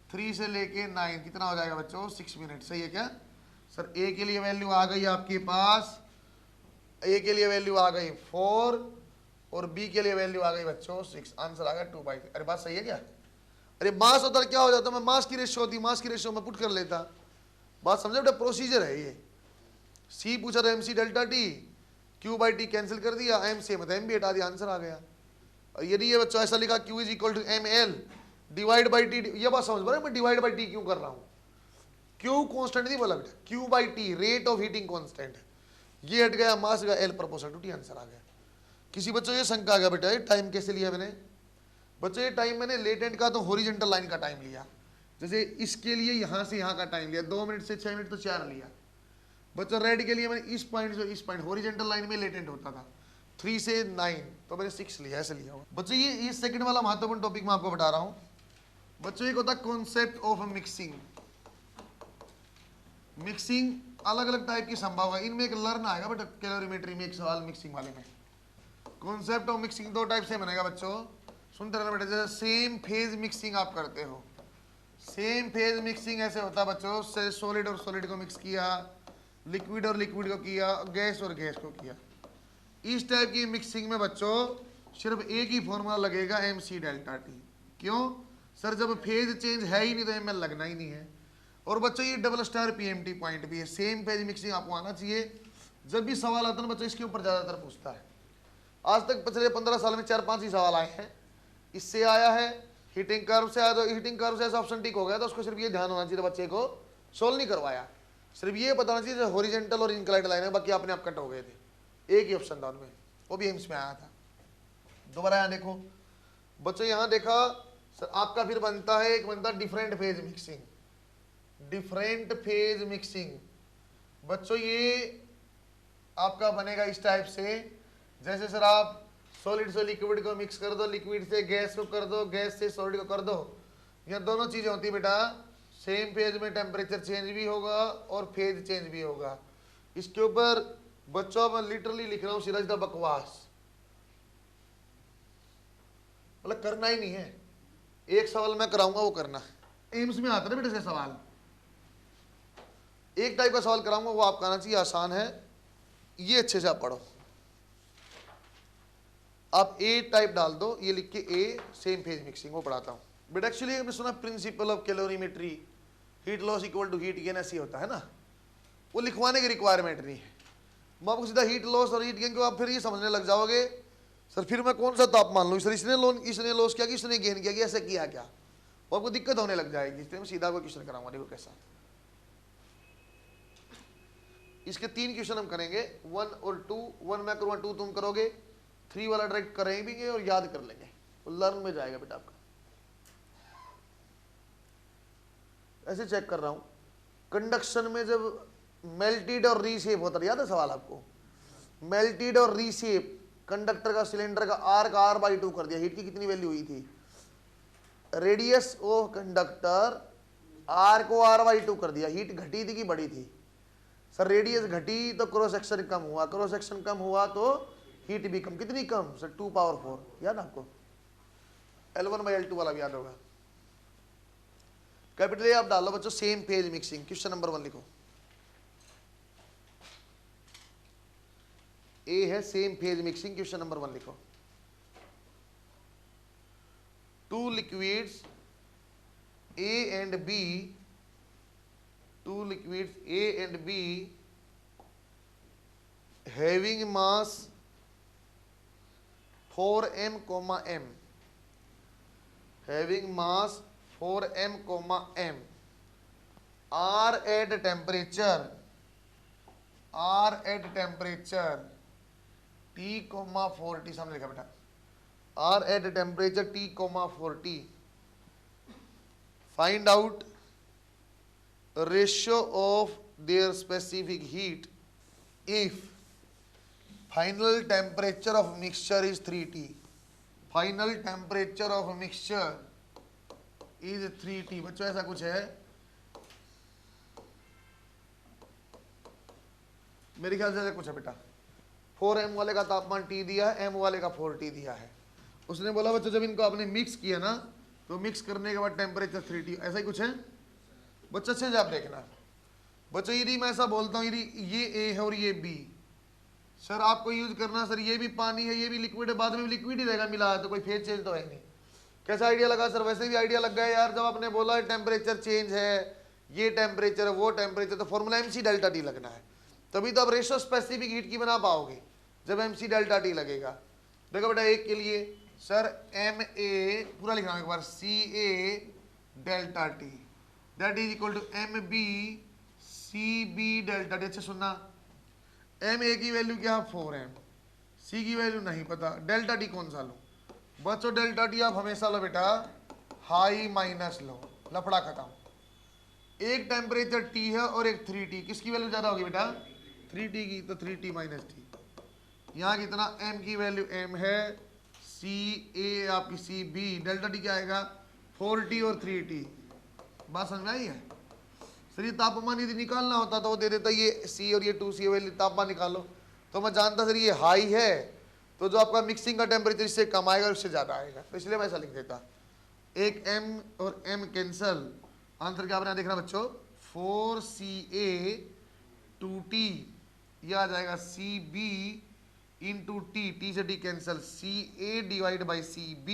3 से लेके 9 कितना हो जाएगा बच्चों? 6 मिनट। सही है क्या सर? ए के लिए वैल्यू आ गई आपके पास, ए के लिए वैल्यू आ गई 4 और बी के लिए वैल्यू आ गई बच्चों 6, आंसर आ गया 2/3। अरे बात सही है क्या? अरे मास होता क्या हो जाता, मैं मास की रेशियो होती, मास की रेशियो में पुट कर लेता। बात समझे बेटा? प्रोसीजर है ये। सी पूछा था MC delta T, Q by T cancel कर दिया, एम से मतलब एम भी हटा दिया, आंसर आ गया। और यदि ये बच्चों ऐसा लिखा Q is equal to ML divide by T, ये बात समझ पा मैं डिवाइड बाई टी क्यों कर रहा हूँ? Q कांस्टेंट नहीं बोला बेटा, Q by T rate of heating constant है, ये हट गया, मास गया L proportional to T, answer आ गया। किसी बच्चों ये शंका आ गया बेटा ये टाइम कैसे लिया मैंने? बच्चों ये टाइम मैंने लेटेंट का तो हॉरिजॉन्टल लाइन का टाइम लिया, जैसे इसके लिए यहाँ से यहाँ का टाइम लिया 2 मिनट से 6 मिनट तो 4 लिया। बच्चों रेड के लिए मैंने इस पॉइंट से इस पॉइंट हॉरिजॉन्टल लाइन में लेटेंट होता था 3 से 9, तो मैंने 6 लिया, ऐसे लिया हुआ। बच्चों ये सेकंड वाला महत्वपूर्ण टॉपिक मैं आपको बता रहा हूँ। बच्चों एक होता है कॉन्सेप्ट ऑफ मिक्सिंग। मिक्सिंग अलग अलग टाइप की संभव है, इनमें एक लर्न आएगा बट कैलोरीमेट्री में एक सवाल मिक्सिंग वाले में। कॉन्सेप्ट ऑफ मिक्सिंग 2 टाइप से बनेगा बच्चों, सुनते रहना बेटा। जैसे सेम फेज मिक्सिंग आप करते हो, सेम फेज मिक्सिंग ऐसे होता है बच्चों, से सॉलिड और सॉलिड को मिक्स किया, लिक्विड और लिक्विड को किया, गैस और गैस को किया। इस टाइप की मिक्सिंग में बच्चों सिर्फ एक ही फॉर्मूला लगेगा MC डेल्टा टी। क्यों सर? जब फेज चेंज है ही नहीं तो ML लगना ही नहीं है। और बच्चों ये डबल स्टार PMT पॉइंट भी है, सेम फेज मिक्सिंग आपको आना चाहिए। जब भी सवाल आता है ना बच्चों इसके ऊपर ज़्यादातर पूछता है। आज तक पिछले 15 साल में 4-5 ही सवाल आए हैं। इससे आया है, हीटिंग कर्व से आया, तो हीटिंग कर्व से ऐसा ऑप्शन टिक हो गया तो उसको सिर्फ ये ध्यान होना चाहिए बच्चे को सोल्व नहीं करवाया, सिर्फ ये बताना चाहिए हॉरिजॉन्टल और इंक्लाइंड लाइन है, बाकी अपने आप कट हो गए थे। एक ही ऑप्शन था उनमें, वो भी एम्स में आया था। दोबारा यहाँ देखो बच्चों, यहाँ देखा सर आपका फिर बनता है, एक बनता है different phase mixing. Different phase mixing बच्चों ये आपका बनेगा इस टाइप से, जैसे सर आप सॉलिड से लिक्विड को मिक्स कर दो, लिक्विड से गैस को कर दो, गैस से सॉलिड को कर दो। यहाँ दोनों चीजें होती है बेटा, सेम फेज में टेम्परेचर चेंज भी होगा और फेज चेंज भी होगा। इसके ऊपर बच्चों मैं लिटरली लिख रहा हूँ सीधा सीधा बकवास, मतलब करना ही नहीं है। एक सवाल मैं कराऊंगा वो करना है। एम्स में आता है बेटा से सवाल, एक टाइप का सवाल कराऊंगा वो आपका आना चाहिए, आसान है, ये अच्छे से आप पढ़ो। आप ए टाइप डाल दो, ये लिख के ए सेम फेज मिक्सिंग वो पढ़ाता हूं बेटा। एक्चुअली हमने सुना principle of calorimetry, heat loss equal to heat gain, ऐसी होता है ना, वो लिखवाने की रिक्वायरमेंट नहीं है। मैं आपको सीधा हीट लॉस और हीट गेन को आप फिर ये समझने लग जाओगे, सर फिर मैं कौन सा तापमान लूँ, सर इसने लॉस किया कि इसने गेन किया कि ऐसा किया क्या, वो आपको दिक्कत होने लग जाएगी। इसलिए मैं सीधा कोई क्वेश्चन कराऊंगा, देखो कैसा। इसके 3 क्वेश्चन हम करेंगे, 1 और 2। 1 मैं करूँगा, 2 तुम करोगे, 3 वाला डायरेक्ट करेंगे और याद कर लेंगे, तो लर्न में जाएगा बेटा आपका। ऐसे चेक कर रहा हूं, कंडक्शन में जब मेल्टेड और रीशेप होता है, याद है सवाल आपको, मेल्टेड और रीशेप, कंडक्टर का सिलेंडर का आर का r/2 कर दिया, हीट की कितनी वैल्यू हुई थी, रेडियस ऑफ कंडक्टर r को r/2 कर दिया, हीट घटी थी कि बढ़ी थी, सर रेडियस घटी तो क्रॉस सेक्शन कम हुआ, क्रॉस सेक्शन कम हुआ तो हीट भी कम, कितनी कम सर 2⁴, याद आपको, L1/L2 वाला भी याद होगा। कैपिटल ए आप डालो बच्चों, same phase mixing, question number 1 लिखो। ए है same phase mixing, question number 1 लिखो। 2 liquids A and B, 2 liquids A and B having mass 4m, m, having mass 4m, m are at temperature T, 40, सामने लिखा बेटा, are at temperature T, 40. Find out ratio of their specific heat if final temperature of mixture is 3T. Final temperature of mixture is 3T। बच्चों ऐसा कुछ है, मेरे ख्याल से ऐसा कुछ है बेटा। 4m वाले का तापमान T दिया है, m वाले का 4T दिया है। उसने बोला बच्चों जब इनको आपने मिक्स किया ना, तो मिक्स करने के बाद टेम्परेचर 3T, ऐसा ही कुछ है बच्चों। अच्छे से आप देखना बच्चों, यदि मैं ऐसा बोलता हूँ यदि ये A है और ये B, सर आपको यूज करना, सर ये भी पानी है ये भी लिक्विड है, बाद में भी लिक्विड ही रहेगा मिला है, तो कोई फेज चेंज तो है नहीं। कैसा आइडिया लगा सर? वैसे भी आइडिया लग गया यार, जब आपने बोला टेम्परेचर चेंज है, ये टेम्परेचर है वो टेम्परेचर, तो फॉर्मूला mc∆T लगना है, तभी तो आप रेशो स्पेसिफिक हीट की बना पाओगे जब mc∆T लगेगा। देखो बेटा एक के लिए सर MA पूरा लिखना है एक बार, CA∆T that is equal to MB CB∆T। अच्छा सुनना, MA की वैल्यू क्या 4m, C की वैल्यू नहीं पता, ∆T कौन सा लो बच्चों? ∆T आप हमेशा लो बेटा हाई माइनस लो, लफड़ा खत्म। एक टेम्परेचर T है और एक 3T, किसकी वैल्यू ज्यादा होगी बेटा? 3T की, तो 3T माइनस T। यहाँ कितना M की वैल्यू M है, CA आपकी CB, ∆T क्या आएगा 4T और 3T। बात समझ में आई है? सर ये तापमान यदि निकालना होता तो वो दे देता ये C और ये 2C वैल्यू तापमान निकालो, तो मैं जानता सर ये हाई है तो जो आपका मिक्सिंग का टेम्परेचर इससे कम आएगा उससे ज़्यादा आएगा, तो इसलिए मैं ऐसा लिख देता। एक M और M कैंसल, आंसर क्या बना देखना बच्चों, 4CA 2T, यह आ जाएगा CB इंटू T से T cancel, CA divide by CB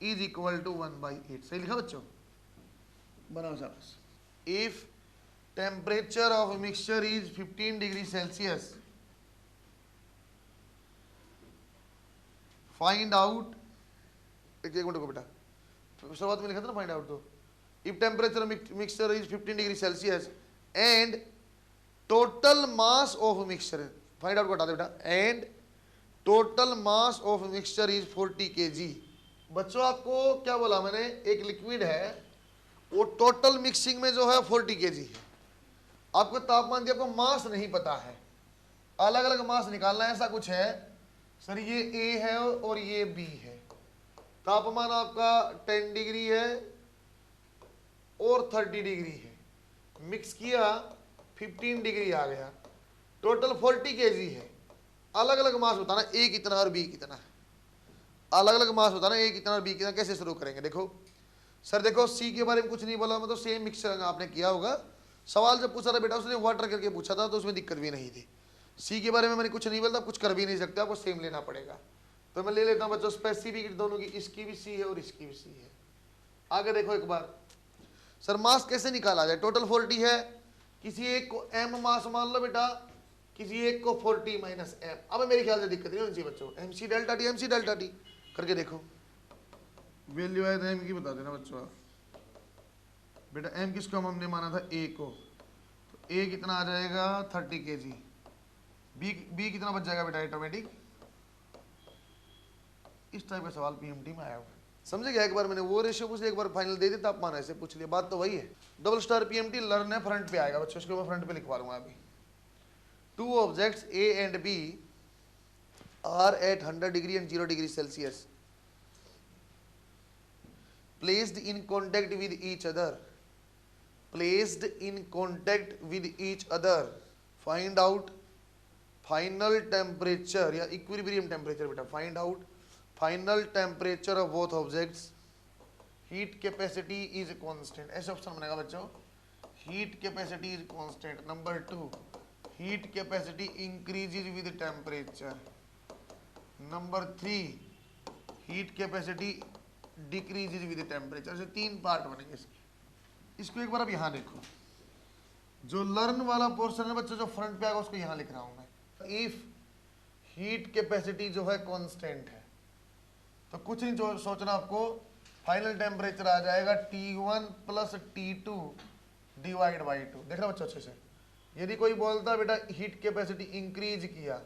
is equal to 1/8। सही लिखा बच्चों? बनाओ शाबाश। If temperature of mixture is 15 degree Celsius, find out, एक मिनट को बेटा, शुरुआत में लिखा था ना फाइंड आउट, तो if temperature mixture is 15 degree Celsius and total mass of mixture, find out को हटा दे बेटा, and total mass of mixture is 40 kg। बच्चों आपको क्या बोला मैंने, एक लिक्विड है वो टोटल मिक्सिंग में जो है 40 kg है, आपको तापमान दिया, आपको मास नहीं पता है, अलग अलग मास निकालना है, ऐसा कुछ है। सर ये ए है और ये बी है, तापमान आपका 10 डिग्री है और 30 डिग्री है, मिक्स किया 15 डिग्री आ गया, टोटल 40 केजी है। अलग अलग मास होता है ना, ए कितना और बी कितना है, अलग अलग मास होता है ना, ए कितना और बी कितना। कैसे शुरू करेंगे, देखो सर, देखो सी के बारे में कुछ नहीं बोला, मतलब सेम मिक्सचर आपने किया होगा। सवाल जब पूछा था बेटा उसने वाटर करके पूछा था, तो उसमें दिक्कत भी नहीं थी। सी के बारे में मैंने कुछ नहीं बोला, कुछ कर भी नहीं सकते, आपको सेम लेना पड़ेगा। तो मैं ले लेता हूँ बच्चों स्पेसिफिक दोनों की, इसकी भी सी है और इसकी भी सी है। आगे देखो एक बार, सर मास कैसे निकाला जाए, टोटल 40 है, किसी एक को m मास मान लो बेटा, किसी एक को 40 माइनस m। अब मेरे ख्याल से दिक्कत नहीं होनी चाहिए बच्चों, mc डेल्टा टी करके देखो, वैल्यू आया था m की, बता देना बच्चों आप। बेटा m किसको हमने माना था, a को, तो a कितना आ जाएगा 30 kg, b कितना बच जाएगा बेटा ऑटोमेटिक। इस टाइप का सवाल पीएमटी में आया हुआ है, समझे क्या। एक बार मैंने वो रेशियो पूछ लिया, एक बार फाइनल दे देता, तापमान ऐसे पूछ लिया, बात तो वही है। डबल स्टार पीएमटी लर्न है, फ्रंट पे आएगा बच्चों, इसको मैं फ्रंट पे लिखवा लूंगा अभी। Two objects A and B are at 100 degree and 0 degree Celsius placed in contact with each other, placed in contact with each other, find out final temperature या equilibrium temperature बेटा, find out final temperature of both objects, heat capacity is constant। ऐसे option बनेगा बच्चों, heat capacity is constant। Number 2, heat capacity increases with temperature। Number 3, heat capacity decrease with temperature. से 3 part बनेंगे इसके। इसको एक बार अब यहाँ देखो, जो लर्न वाला पोर्शन है बच्चों, जो फ्रंट पे आएगा उसको यहाँ लिख रहा हूं मैं। इफ हीट कैपेसिटी जो है कांस्टेंट है, तो कुछ नहीं सोचना आपको, फाइनल टेम्परेचर आ जाएगा T1 plus T2 divide by 2। देख रहा बच्चों अच्छे से, यदि कोई बोलता बेटा हीट कैपेसिटी इंक्रीज किया,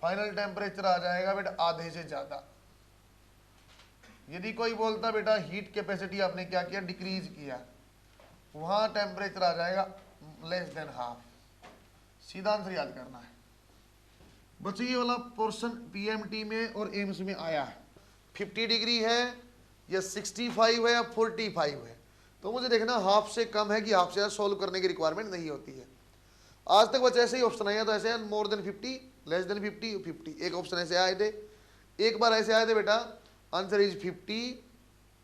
फाइनल टेम्परेचर आ जाएगा बेटा आधे से ज्यादा। यदि कोई बोलता बेटा हीट कैपेसिटी आपने क्या किया, डिक्रीज किया, वहां टेम्परेचर आ जाएगा लेस देन हाफ। सीधा आंसर याद करना है बच्चों। ये वाला पोर्शन पीएमटी में और एम्स में आया है, 50 डिग्री है या 65 है या 45 है, तो मुझे देखना हाफ से कम है कि हाफ से सोल्व करने की रिक्वायरमेंट नहीं होती है। आज तक बच्चे ऐसे ही ऑप्शन आया, तो ऐसे मोर देन 50, लेस देन 50, 50, एक ऑप्शन ऐसे आए थे। एक बार ऐसे आए थे बेटा, आंसर इज 50,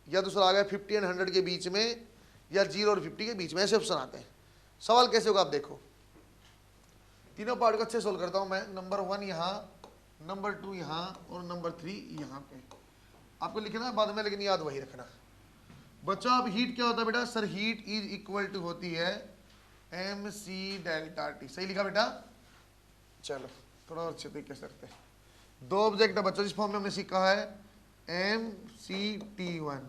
या दूसरा आ गया 50 एंड 100 के बीच में, या 0 और 50 के बीच में, ऐसे ऑप्शन आते हैं। सवाल कैसे होगा आप देखो, तीनों पार्ट को अच्छे सोल्व करता हूं मैं। नंबर 1 यहाँ, नंबर 2 यहाँ और नंबर 3 यहाँ पे। आपको लिखना है बाद में, लेकिन याद वही रखना बच्चों। अब हीट क्या होता है बेटा, sir heat is equal to होती है mc डेल्टा टी। सही लिखा बेटा, चलो थोड़ा और अच्छे तरीके से करते हैं। 2 ऑब्जेक्ट है बच्चों, जिस फॉर्म में हमने सीखा है mc_t1,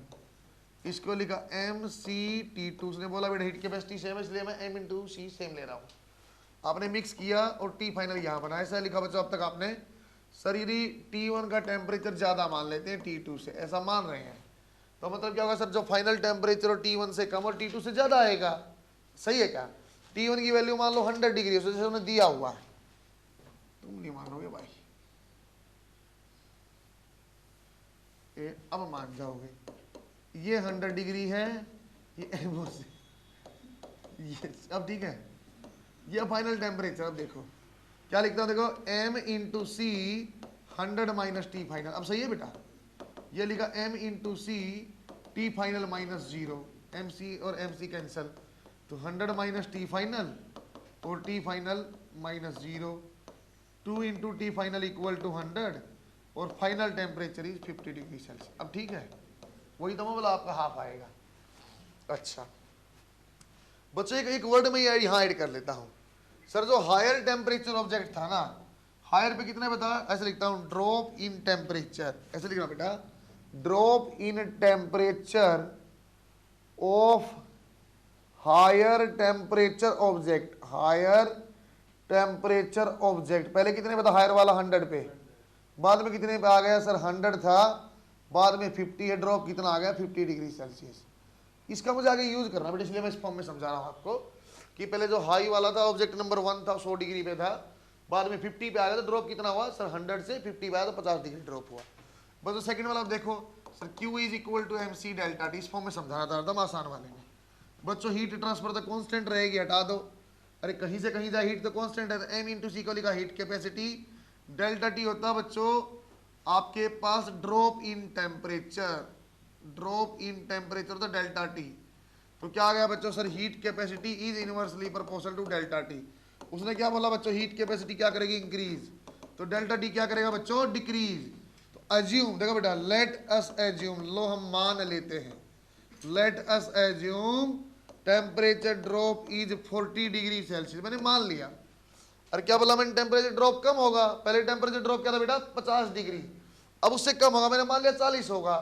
इसको लिखा mc_t2। उसने बोला बेटा हीट कैपेसिटी सेम है, इसलिए मैं m इंटू सी सेम ले रहा हूँ। आपने मिक्स किया और t फाइनल यहाँ बना, ऐसा लिखा बच्चों। अब तक आपने, सर यदि t1 का टेम्परेचर ज़्यादा मान लेते हैं t2 से, ऐसा मान रहे हैं, तो मतलब क्या होगा सर, जो फाइनल टेम्परेचर और t1 से कम और t2 से ज़्यादा आएगा। सही है क्या, t1 की वैल्यू मान लो 100 डिग्री, जैसे उन्होंने दिया हुआ है, तुम नहीं मानोगे भाई, अब मान जाओगे। ये 100 डिग्री है, ये एमओ से, ये अब ठीक है। ये फाइनल टेम्परेचर, अब देखो क्या लिखता हूं, देखो m into C 100 minus T final. अब सही है बेटा, ये लिखा m into C T final minus 0, M C और एम सी कैंसल, तो 100 माइनस टी फाइनल और T final minus 0, 2 into T final equal to 100 और final temperature is 50 degree Celsius. अब ठीक है, वही तो मैं बोला आपका हाफ आएगा। अच्छा बच्चों, एक वर्ड में यहाँ ऐड कर लेता हूँ। सर जो हायर टेम्परेचर ऑब्जेक्ट था ना, हायर पे कितना बता, ऐसे लिखता हूँ ड्रॉप इन टेम्परेचर, ऐसे लिखना बेटा, drop in temperature of higher temperature object, higher temperature object. पहले कितने बता, हायर वाला 100 पे, बाद में कितने पे आ गया सर, 100 था, बाद में 50 है, ड्रॉप कितना आ गया 50 डिग्री सेल्सियस। इसका मुझे आगे यूज करना बेटा, इसलिए मैं इस फॉर्म में समझा रहा हूँ आपको कि पहले जो हाई वाला था ऑब्जेक्ट नंबर 1 था 100 डिग्री पे था, बाद में 50 पे आ गया तो ड्रॉप कितना हुआ सर 100 से 50 पे आया तो 50 डिग्री ड्रॉप हुआ। बस सेकंड वाला आप देखो sir Q is equal to MC delta T, इस फॉर्म में समझाना था एकदम आसान वाले में। बच्चों हीट ट्रांसफर तो कांस्टेंट रहेगी, हटा दो, अरे कहीं से कहीं जाए हीट तो कांस्टेंट है, तो M इंटू सी को लिखा हीट कैपेसिटी, डेल्टा टी होता है बच्चों आपके पास drop in temperature, drop in temperature तो डेल्टा टी। तो क्या आ गया बच्चों sir heat capacity is inversely proportional to delta T. उसने क्या बोला बच्चों हीट कैपेसिटी क्या करेगी इंक्रीज, तो डेल्टा टी क्या करेगा बच्चों डिक्रीज। तो अज्यूम देखो बेटा, लेट अस एज्यूम, लो हम मान लेते हैं, let us assume temperature drop is 40 degree Celsius, मैंने मान लिया। और क्या बोला मैंने टेम्परेचर ड्रॉप कम होगा, पहले टेम्परेचर ड्रॉप क्या था बेटा 50 डिग्री, अब उससे कम होगा, मैंने मान लिया 40 होगा,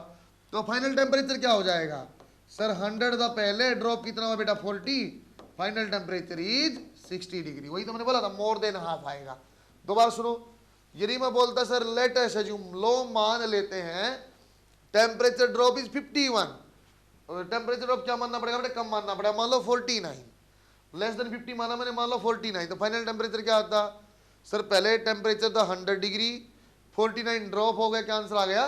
तो फाइनल टेम्परेचर क्या हो जाएगा सर 100 था पहले, ड्रॉप कितना हुआ बेटा 40, फाइनल टेम्परेचर इज 60 डिग्री। वही तो मैंने बोला था मोर देन हाफ आएगा। दोबारा सुनो, यदि मैं बोलता सर लेट अस अज्यूम, लो मान लेते हैं temperature drop is 51, temperature drop क्या मानना पड़ेगा बेटा कम मानना पड़ेगा, मान लो 49, लेस देन 50 माना मैंने, मान लो 49, तो फाइनल टेम्परेचर क्या आता सर पहले टेम्परेचर था 100 डिग्री, 49 ड्रॉप हो गया, क्या आंसर आ गया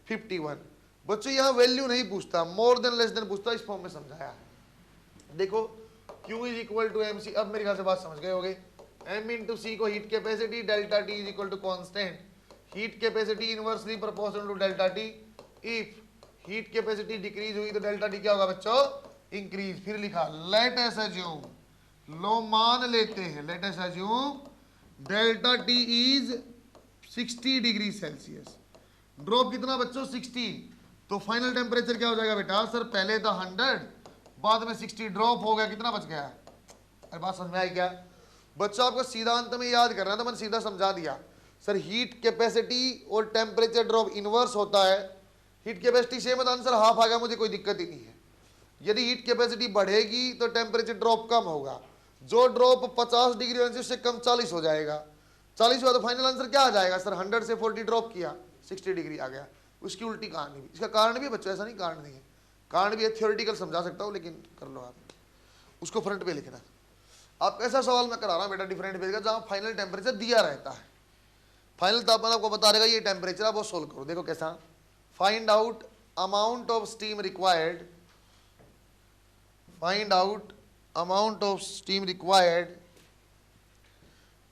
51। बच्चों यहाँ वैल्यू नहीं पूछता, मोर देन लेस देन पूछता, इस फॉर्म में समझाया। देखो Q is equal to MC, अब मेरे ख्याल से बात समझ गए होगे, M इंटू सी को heat capacity, delta T is equal to constant, heat capacity inversely proportional to delta T, if heat capacity decrease हुई तो डेल्टा टी क्या होगा बच्चों इंक्रीज। फिर लिखा लेट अस अज्यूम, लो मान लेते हैं, let us assume delta T is 60 degree Celsius, drop कितना बच्चों 60, तो फाइनल टेम्परेचर क्या हो जाएगा बेटा सर पहले था 100, बाद में 60 ड्रॉप हो गया, कितना बच गया, अरे बात समझ में आई क्या बच्चों, आपको सीधा अंत में याद करना था, मैंने सीधा समझा दिया। सर हीट कैपेसिटी और टेम्परेचर ड्रॉप इनवर्स होता है, हीट कैपेसिटी सेम है तो आंसर हाफ आ गया, मुझे कोई दिक्कत ही नहीं है। यदि हीट कैपेसिटी बढ़ेगी तो टेम्परेचर ड्रॉप कम होगा, जो ड्रॉप 50 डिग्री सेल्सियस से कम 40 हो जाएगा, 40 हुआ तो फाइनल आंसर क्या आ जाएगा सर 100 से 40 ड्रॉप किया 60 डिग्री आ गया। उसकी उल्टी कहानी भी, इसका कारण भी बच्चों ऐसा नहीं कारण नहीं है, कारण भी है थियोरेटिकल समझा सकता हूँ, लेकिन कर लो आप उसको फ्रंट पे लिखना। आप ऐसा सवाल मैं करा रहा हूँ बेटा डिफरेंट पेज का, जहाँ फाइनल टेम्परेचर दिया रहता है, फाइनल तापमान आपको बता देगा ये टेम्परेचर, आप वो सोल्व करो। देखो कैसा, find out amount of steam required, find out amount of steam required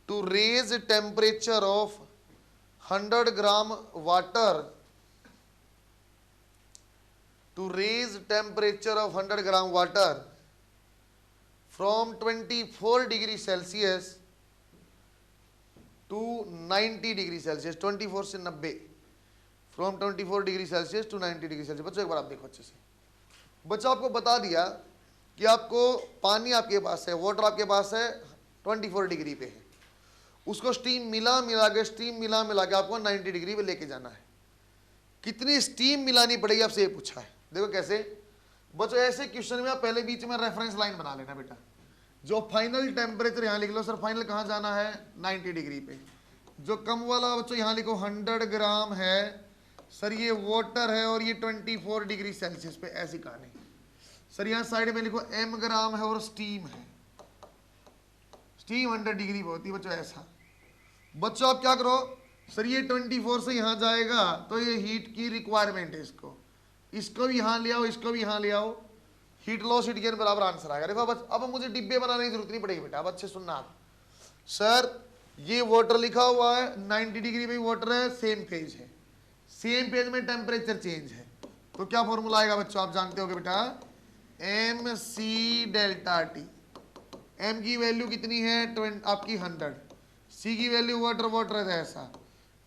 to raise temperature of 100 gram water, to raise temperature of 100 gram water from 24 degree Celsius to 90 degree Celsius, 24 से 90, from 24 degree Celsius to 90 degree Celsius। बच्चों एक बार आप देखो अच्छे से, बच्चों आपको बता दिया कि आपको पानी आपके पास है, वाटर आपके पास है 24 डिग्री पे है, उसको स्टीम मिला मिला के आपको 90 डिग्री पे लेके जाना है। कितनी स्टीम मिलानी पड़ेगी आपसे ये पूछा है। देखो कैसे बच्चों, ऐसे क्वेश्चन में आप पहले बीच में रेफरेंस लाइन बना लेना बेटा, जो फाइनल टेम्परेचर यहाँ लिख लो सर, फाइनल कहाँ जाना है 90 डिग्री पे, जो कम वाला बच्चों यहाँ लिखो 100 ग्राम है सर, ये वाटर है और ये 24 डिग्री सेल्सियस पे, ऐसी कहानी सर। यहाँ साइड में लिखो m ग्राम है और स्टीम है, स्टीम 100 डिग्री पे होती है बच्चों, ऐसा। बच्चों आप क्या करो सर, ये 24 से यहाँ जाएगा तो ये हीट की रिक्वायरमेंट है, इसको भी यहाँ ले आओ, इसको भी यहाँ ले आओ, हीट लॉस हीट गेन बराबर आंसर आएगा। देखो अब मुझे डिब्बे बनाने की जरूरत नहीं पड़ेगी बेटा, अब अच्छे सुनना आप। सर ये वाटर लिखा हुआ है 90 डिग्री पे वाटर है, सेम फेज है, सेम फेज में टेम्परेचर चेंज है, तो क्या फॉर्मूला आएगा बच्चों आप जानते होगे बेटा, MC डेल्टा टी। M की वैल्यू कितनी है आपकी 100, C की वैल्यू वाटर है ऐसा,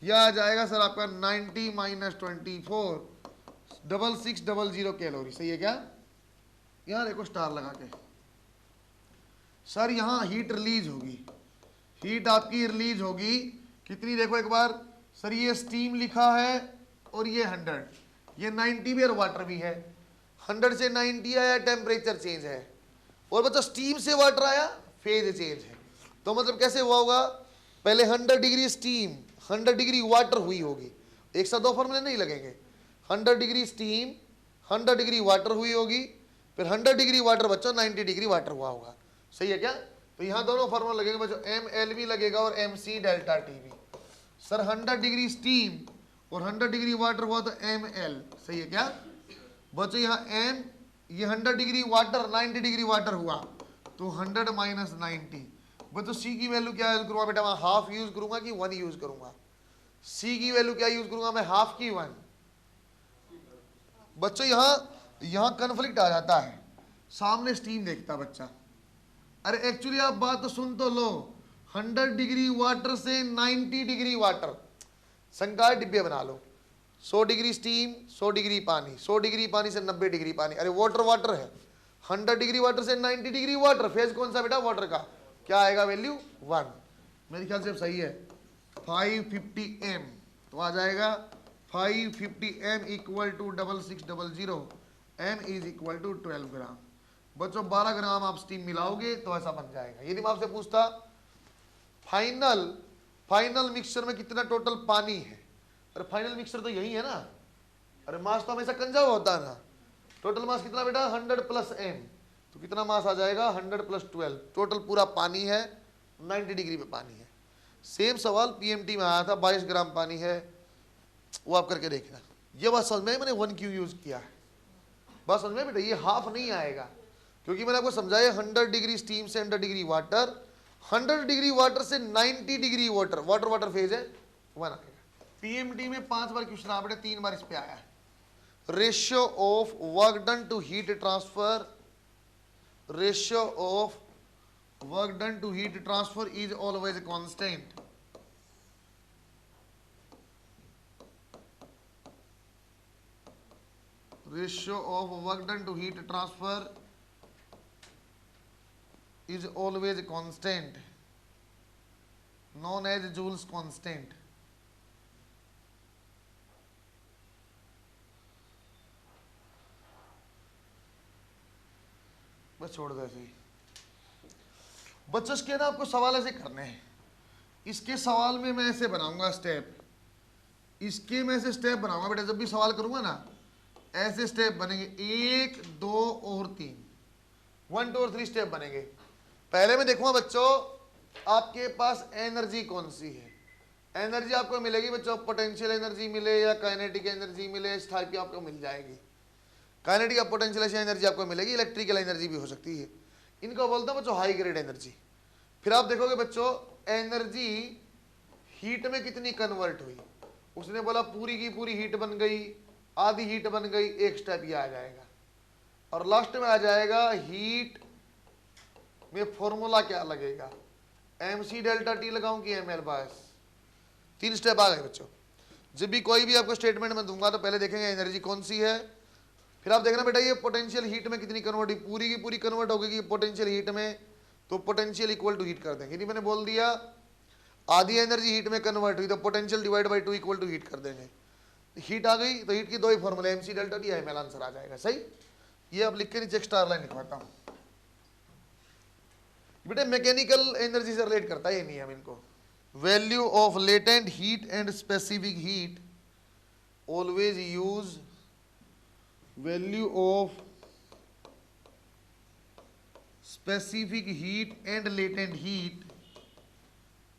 यह आ जाएगा सर आपका 90 माइनस 24 6600 कैलोरी, सही है क्या। यहाँ देखो स्टार लगा के, सर यहाँ हीट रिलीज होगी, हीट आपकी रिलीज होगी कितनी, देखो एक बार सर, ये स्टीम लिखा है और ये 100, ये 90 भी और वाटर भी है, 100 से 90 आया टेम्परेचर चेंज है, और बच्चा स्टीम से वाटर आया फेज चेंज है। तो मतलब कैसे हुआ होगा, पहले 100 डिग्री स्टीम 100 डिग्री वाटर हुई होगी, एक साथ दो फॉर्मूले नहीं लगेंगे, 100 डिग्री स्टीम 100 डिग्री वाटर हुई होगी, फिर 100 डिग्री वाटर बच्चों 90 डिग्री वाटर हुआ होगा, सही है क्या। तो यहाँ दोनों फॉर्मूला लगेंगे बच्चों, एम एल भी लगेगा और एम सी डेल्टा टी भी। सर 100 डिग्री स्टीम और 100 डिग्री वाटर हुआ तो एम एल, सही है क्या बच्चों। यहाँ एम, ये 100 डिग्री वाटर, 90 डिग्री वाटर हुआ तो 100 माइनस 90। बच्चों सी की वैल्यू क्या यूज करूंगा बेटा, मैं हाफ यूज करूंगा कि 1 यूज करूंगा। सी की वैल्यू क्या यूज करूंगा मैं, हाफ की 1। बच्चों यहाँ कन्फ्लिक्ट आ जाता है, सामने स्टीम देखता बच्चा। अरे एक्चुअली आप बात तो सुन तो लो, 100 डिग्री वाटर से 90 डिग्री वाटर, संकार डिब्बे बना लो। 100 डिग्री स्टीम, 100 डिग्री पानी, 100 डिग्री पानी से 90 डिग्री पानी। अरे वाटर वाटर है, 100 डिग्री वाटर से 90 डिग्री वाटर, फेज कौन सा बेटा, वाटर का। क्या आएगा वैल्यू 1। मेरे ख्याल से सही है। 550 m तो आ जाएगा 550 m equal to 6600 m is equal to 12 gram. बच्चों 12 ग्राम आप स्टीम मिलाओगे तो ऐसा बन जाएगा। यदि मैं आपसे पूछता फाइनल मिक्सचर में कितना टोटल पानी है, अरे फाइनल मिक्सचर तो यही है ना, अरे मास तो हमेशा कंजर्व होता है ना। टोटल मास कितना बेटा 100 प्लस m, तो कितना मास आ जाएगा 100 प्लस 12, टोटल पूरा पानी है, 90 डिग्री पे पानी है। सेम सवाल पीएमटी में आया था, 22 ग्राम पानी है, वो आप करके देखना। ये बात समझ में, मैंने 1 क्यू यूज किया है, बात समझ में बेटा। ये हाफ नहीं आएगा क्योंकि मैंने आपको समझाया 100 डिग्री स्टीम से 100 डिग्री वाटर, 100 डिग्री वाटर से 90 degree water, water water phase है 1 आएगा। पीएमटी में 5 बार क्वेश्चन आ बेटा, 3 बार इस पे आया है। Ratio of work done to heat transfer, ratio of work done to heat transfer is always constant. Ratio of work done to heat transfer is always constant, known as Joule's constant। बस छोड़ दो ऐसे ही बच्चों। इसके ना आपको सवाल ऐसे करने हैं, इसके सवाल में मैं ऐसे बनाऊंगा स्टेप, इसके मैं ऐसे स्टेप बनाऊंगा बेटा। जब भी सवाल करूंगा ना ऐसे स्टेप बनेंगे, 1 2 और 3, 1 2 और 3 स्टेप बनेंगे। पहले मैं देखूंगा बच्चों आपके पास एनर्जी कौन सी है। एनर्जी आपको मिलेगी बच्चों, पोटेंशियल एनर्जी मिले या काइनेटिक एनर्जी मिले, इस टाइप की आपको मिल जाएगी। काइनेटिक या पोटेंशियल ऐसी एनर्जी आपको मिलेगी, इलेक्ट्रिकल एनर्जी भी हो सकती है। इनको बोलते हैं बच्चों हाई ग्रेड एनर्जी। फिर आप देखोगे बच्चों एनर्जी हीट में कितनी कन्वर्ट हुई, उसने बोला पूरी की पूरी हीट बन गई, आधी हीट बन गई, एक स्टेप ये आ जाएगा। और लास्ट में आ जाएगा हीट में फॉर्मूला क्या लगेगा, एम सी डेल्टा टी लगाऊं कि एम एल बायस। 3 स्टेप आ गए बच्चों। जब भी कोई भी आपको स्टेटमेंट में दूंगा तो पहले देखेंगे एनर्जी कौन सी है, फिर आप देखना बेटा ये पोटेंशियल हीट में कितनी कन्वर्ट हुई, पूरी की पूरी कन्वर्ट हो गई पोटेंशियल हीट में, तो पोटेंशियल इक्वल टू हीट कर देंगे। यदि मैंने बोल दिया आधी एनर्जी हीट में कन्वर्ट हुई तो potential divide by 2 equal to heat कर देंगे। हीट आ गई तो हीट की 2 ही फॉर्मूले, M C delta T M L, answer आ जाएगा। सही, ये अब लिख के नीचे स्टार लाइन लिखवाता हूँ बेटे। मैकेनिकल एनर्जी से रिलेट करता है ये नियम इनको। Value of latent heat and specific heat, always use value of specific heat and latent heat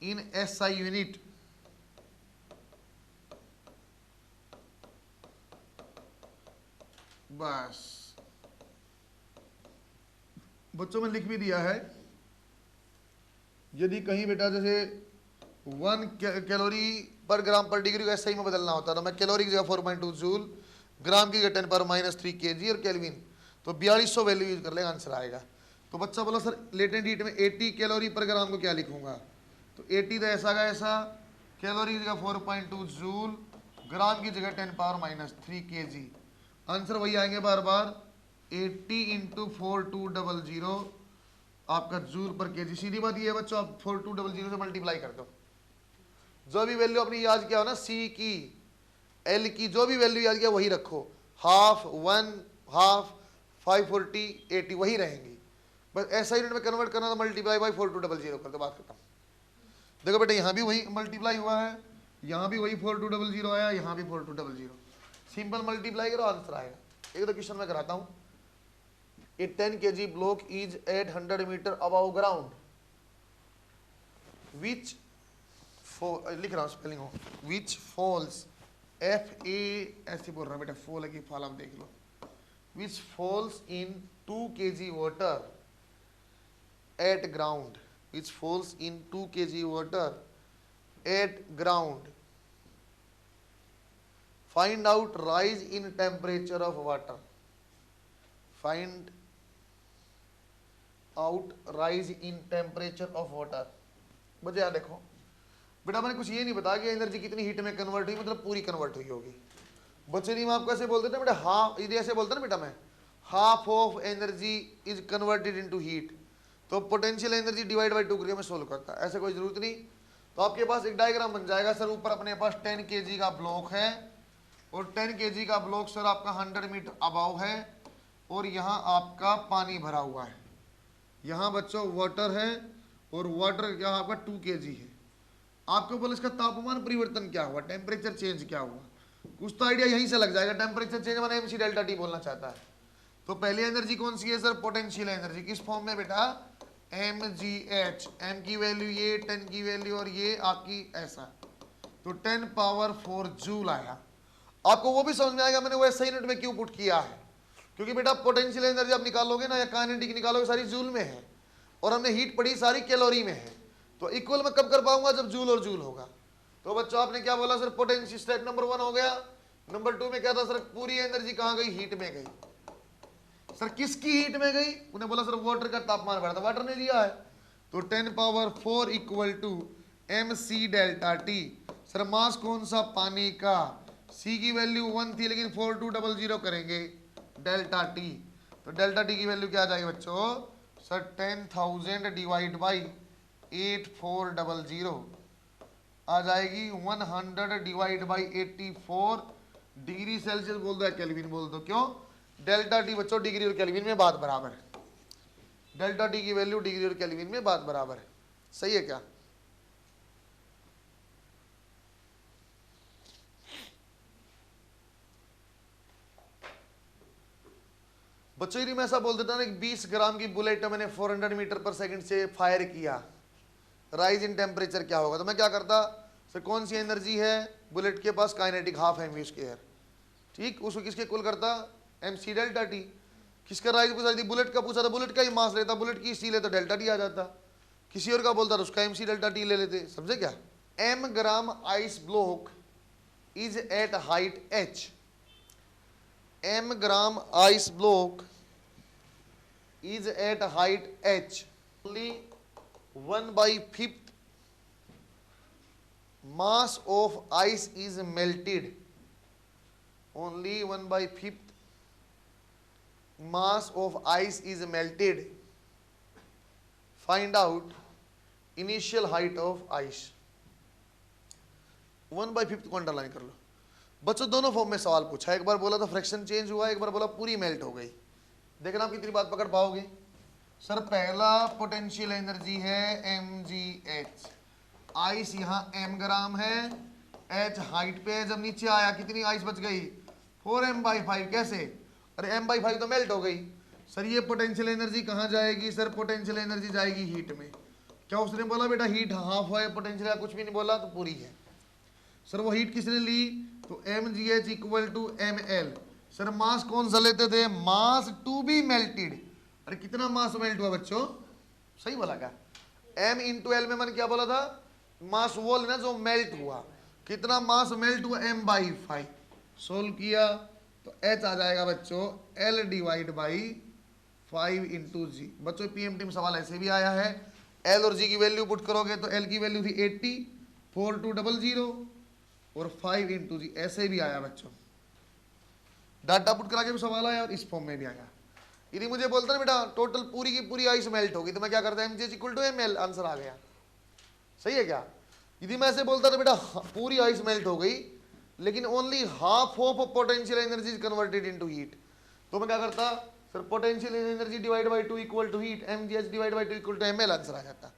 in SI unit. बस बच्चों में लिख भी दिया है। यदि कहीं बेटा जैसे 1 कैलोरी पर ग्राम पर डिग्री को एसआई में बदलना होता तो मैं कैलोरी की जगह 4.2 जूल, ग्राम की जगह 10⁻³ kg और केल्विन, तो 4200 वैल्यू यूज कर लेगा, आंसर आएगा। तो बच्चा बोला सर लेटेंट हीट में 80 कैलोरी पर ग्राम को क्या लिखूंगा, तो 80 तो ऐसा का ऐसा, कैलोरी की जगह 4.2 जूल, ग्राम की जगह 10⁻³ kg, आंसर वही आएंगे बार बार 80 × 4200 आपका जूल पर केजी। सीधी बात ये है बच्चों, आप 4200 से मल्टीप्लाई कर दो। जो भी वैल्यू आपने याद किया हो ना, सी की एल की जो भी वैल्यू याद किया वही रखो, हाफ 1 हाफ 540 80 वही रहेंगी। बस ऐसा यूनिट में कन्वर्ट करना तो मल्टीप्लाई बाई 4200 कर दो, बात खत्म। देखो बेटा यहाँ भी वही मल्टीप्लाई हुआ है, यहाँ भी वही 4200 आया, यहाँ भी 4200, सिंपल मल्टीप्लाई करो आंसर आएगा। एक तो क्वेश्चन मैं कराता हूँ। A 10 kg block is at 100 meter above ground विच लिख रहा हूँ स्पेलिंग हो, विच फॉल्स, एफ ए ऐसे बोल रहा हूँ बेटा, फॉल है कि फॉल आप देख लो, which falls in 2 kg water at ground, which falls in 2 kg water at ground, find out rise in temperature of water, find out rise in temperature of water। बच्चे यार देखो बेटा, मैंने कुछ ये नहीं बताया कि एनर्जी कितनी हीट में कन्वर्ट हुई, मतलब पूरी कन्वर्ट हुई होगी। बच्चे नहीं, मैं आपको ऐसे बोलते ना बेटा, हाफ, यदि ऐसे बोलता ना बेटा मैं, half of energy is converted into heat, तो पोटेंशियल एनर्जी डिवाइड बाई 2 करके मैं सोल्व करता, ऐसे कोई जरूरत नहीं। तो आपके पास एक डायग्राम बन जाएगा सर, ऊपर अपने पास 10 kg का ब्लॉक है और 10 kg का ब्लॉक सर आपका 100 मीटर अबाव है और यहाँ आपका पानी भरा हुआ है, यहाँ बच्चों वाटर है और वाटर क्या आपका 2 kg है। आपको बोले इसका तापमान परिवर्तन क्या हुआ, टेम्परेचर चेंज क्या हुआ, कुछ तो आइडिया यहीं से लग जाएगा। टेम्परेचर चेंज माने mc डेल्टा टी बोलना चाहता है। तो पहली एनर्जी कौन सी है सर, पोटेंशियल एनर्जी, किस फॉर्म में बेटा, mgh, m की वैल्यू ये, 10 की वैल्यू और ये आपकी ऐसा, तो 10 पावर 4 जूल आया। आपको वो भी समझ में आएगा मैंने वो ऐसा यूनिट में क्यों पुट किया है, क्योंकि बेटा पोटेंशियल एनर्जी आप निकालोगे ना या काइनेटिक निकालोगे सारी जूल में है और हमने हीट पढ़ी सारी कैलोरी में है, तो इक्वल मैं कब कर पाऊंगा, जब जूल और जूल होगा। तो बच्चों आपने क्या बोला सर, पोटेंशियल स्टेप नंबर 1 हो गया। नंबर 2 में क्या था सर, पूरी एनर्जी कहां गई, हीट में गई। सर किसकी हीट में गई, उन्हें बोला सर वाटर का तापमान बढ़ा था, वाटर ने लिया है, तो 10 power 4 equal to mc delta T. Sir mass कौन सा, पानी का, c की वैल्यू 1 थी लेकिन 4200 करेंगे डेल्टा टी, तो डेल्टा टी की वैल्यू क्या आ जाएगी बच्चों सर, 10,000 डिवाइड बाई 8400 आ जाएगी, 100 डिवाइड बाई 84 डिग्री सेल्सियस बोल दो या केल्विन बोल दो, क्यों, डेल्टा टी बच्चों डिग्री और केल्विन में बात बराबर है, डेल्टा टी की वैल्यू डिग्री और केल्विन में बात बराबर है, सही है क्या। बच्चों यदि मैं ऐसा बोल देता ना, 20 ग्राम की बुलेट मैंने 400 मीटर पर सेकंड से फायर किया, राइज इन टेम्परेचर क्या होगा, तो मैं क्या करता सर, कौन सी एनर्जी है बुलेट के पास, काइनेटिक हाफ mv स्क्वायर, ठीक, उसको किसके इक्वल करता, mc डेल्टा टी। किसका राइज पूछा थी, बुलेट का पूछा था, बुलेट का ही मास लेता, बुलेट की स्टील है तो डेल्टा टी आ जाता, किसी और का बोलता था उसका mc डेल्टा टी ले लेते, समझे क्या। m gram ice block is at height h, m gram ice block is at height h, only 1/5 mass of ice is melted, only 1/5 mass of ice is melted, find out initial height of ice। 1/5 को underline कर लो बच्चों, दोनों form में सवाल पूछा, एक बार बोला तो फ्रैक्शन चेंज हुआ, एक बार बोला पूरी मेल्ट हो गई। देखना आप कितनी बात पकड़ पाओगे। सर पहला पोटेंशियल एनर्जी है mgh, आइस यहाँ m ग्राम है, h हाइट पे है, जब नीचे आया कितनी आइस बच गई 4m/5, कैसे, अरे m/5 तो मेल्ट हो गई। सर ये पोटेंशियल एनर्जी कहाँ जाएगी, सर पोटेंशियल एनर्जी जाएगी हीट में, क्या उसने बोला बेटा हीट हाफ है, पोटेंशियल कुछ भी नहीं बोला तो पूरी है। सर वो हीट किसने ली, तो mgh equal to ml। Sir mass कौन सा लेते थे, मास टू बी मेल्टेड, अरे कितना मास मेल्ट हुआ बच्चों, सही बोला क्या, m इंटू एल में मैंने क्या बोला था, मास वो लेना जो मेल्ट हुआ, कितना मास मेल्ट हुआ m/5, सोल्व किया तो h आ जाएगा बच्चों l डिवाइड बाई 5 इंटू जी। बच्चों पीएमटी में सवाल ऐसे भी आया है, l और g की वैल्यू पुट करोगे तो l की वैल्यू थी 80, 4200 और 5 इंटू जी, ऐसे भी आया बच्चों, डाटा पुट करा के भी सवाल आया और इस फॉर्म में भी आया। यदि मुझे बोलता ना बेटा टोटल पूरी की पूरी आइस मेल्ट होगी, तो मैं क्या करता mgh equal to ml, answer आ गया, सही है क्या। यदि मैं ऐसे बोलता था बेटा पूरी आइस मेल्ट हो गई लेकिन only half of potential energy is converted into heat, तो मैं क्या करता sir potential energy divide by 2 equal to heat, mgh divide by 2 equal to ml, answer आ जाता।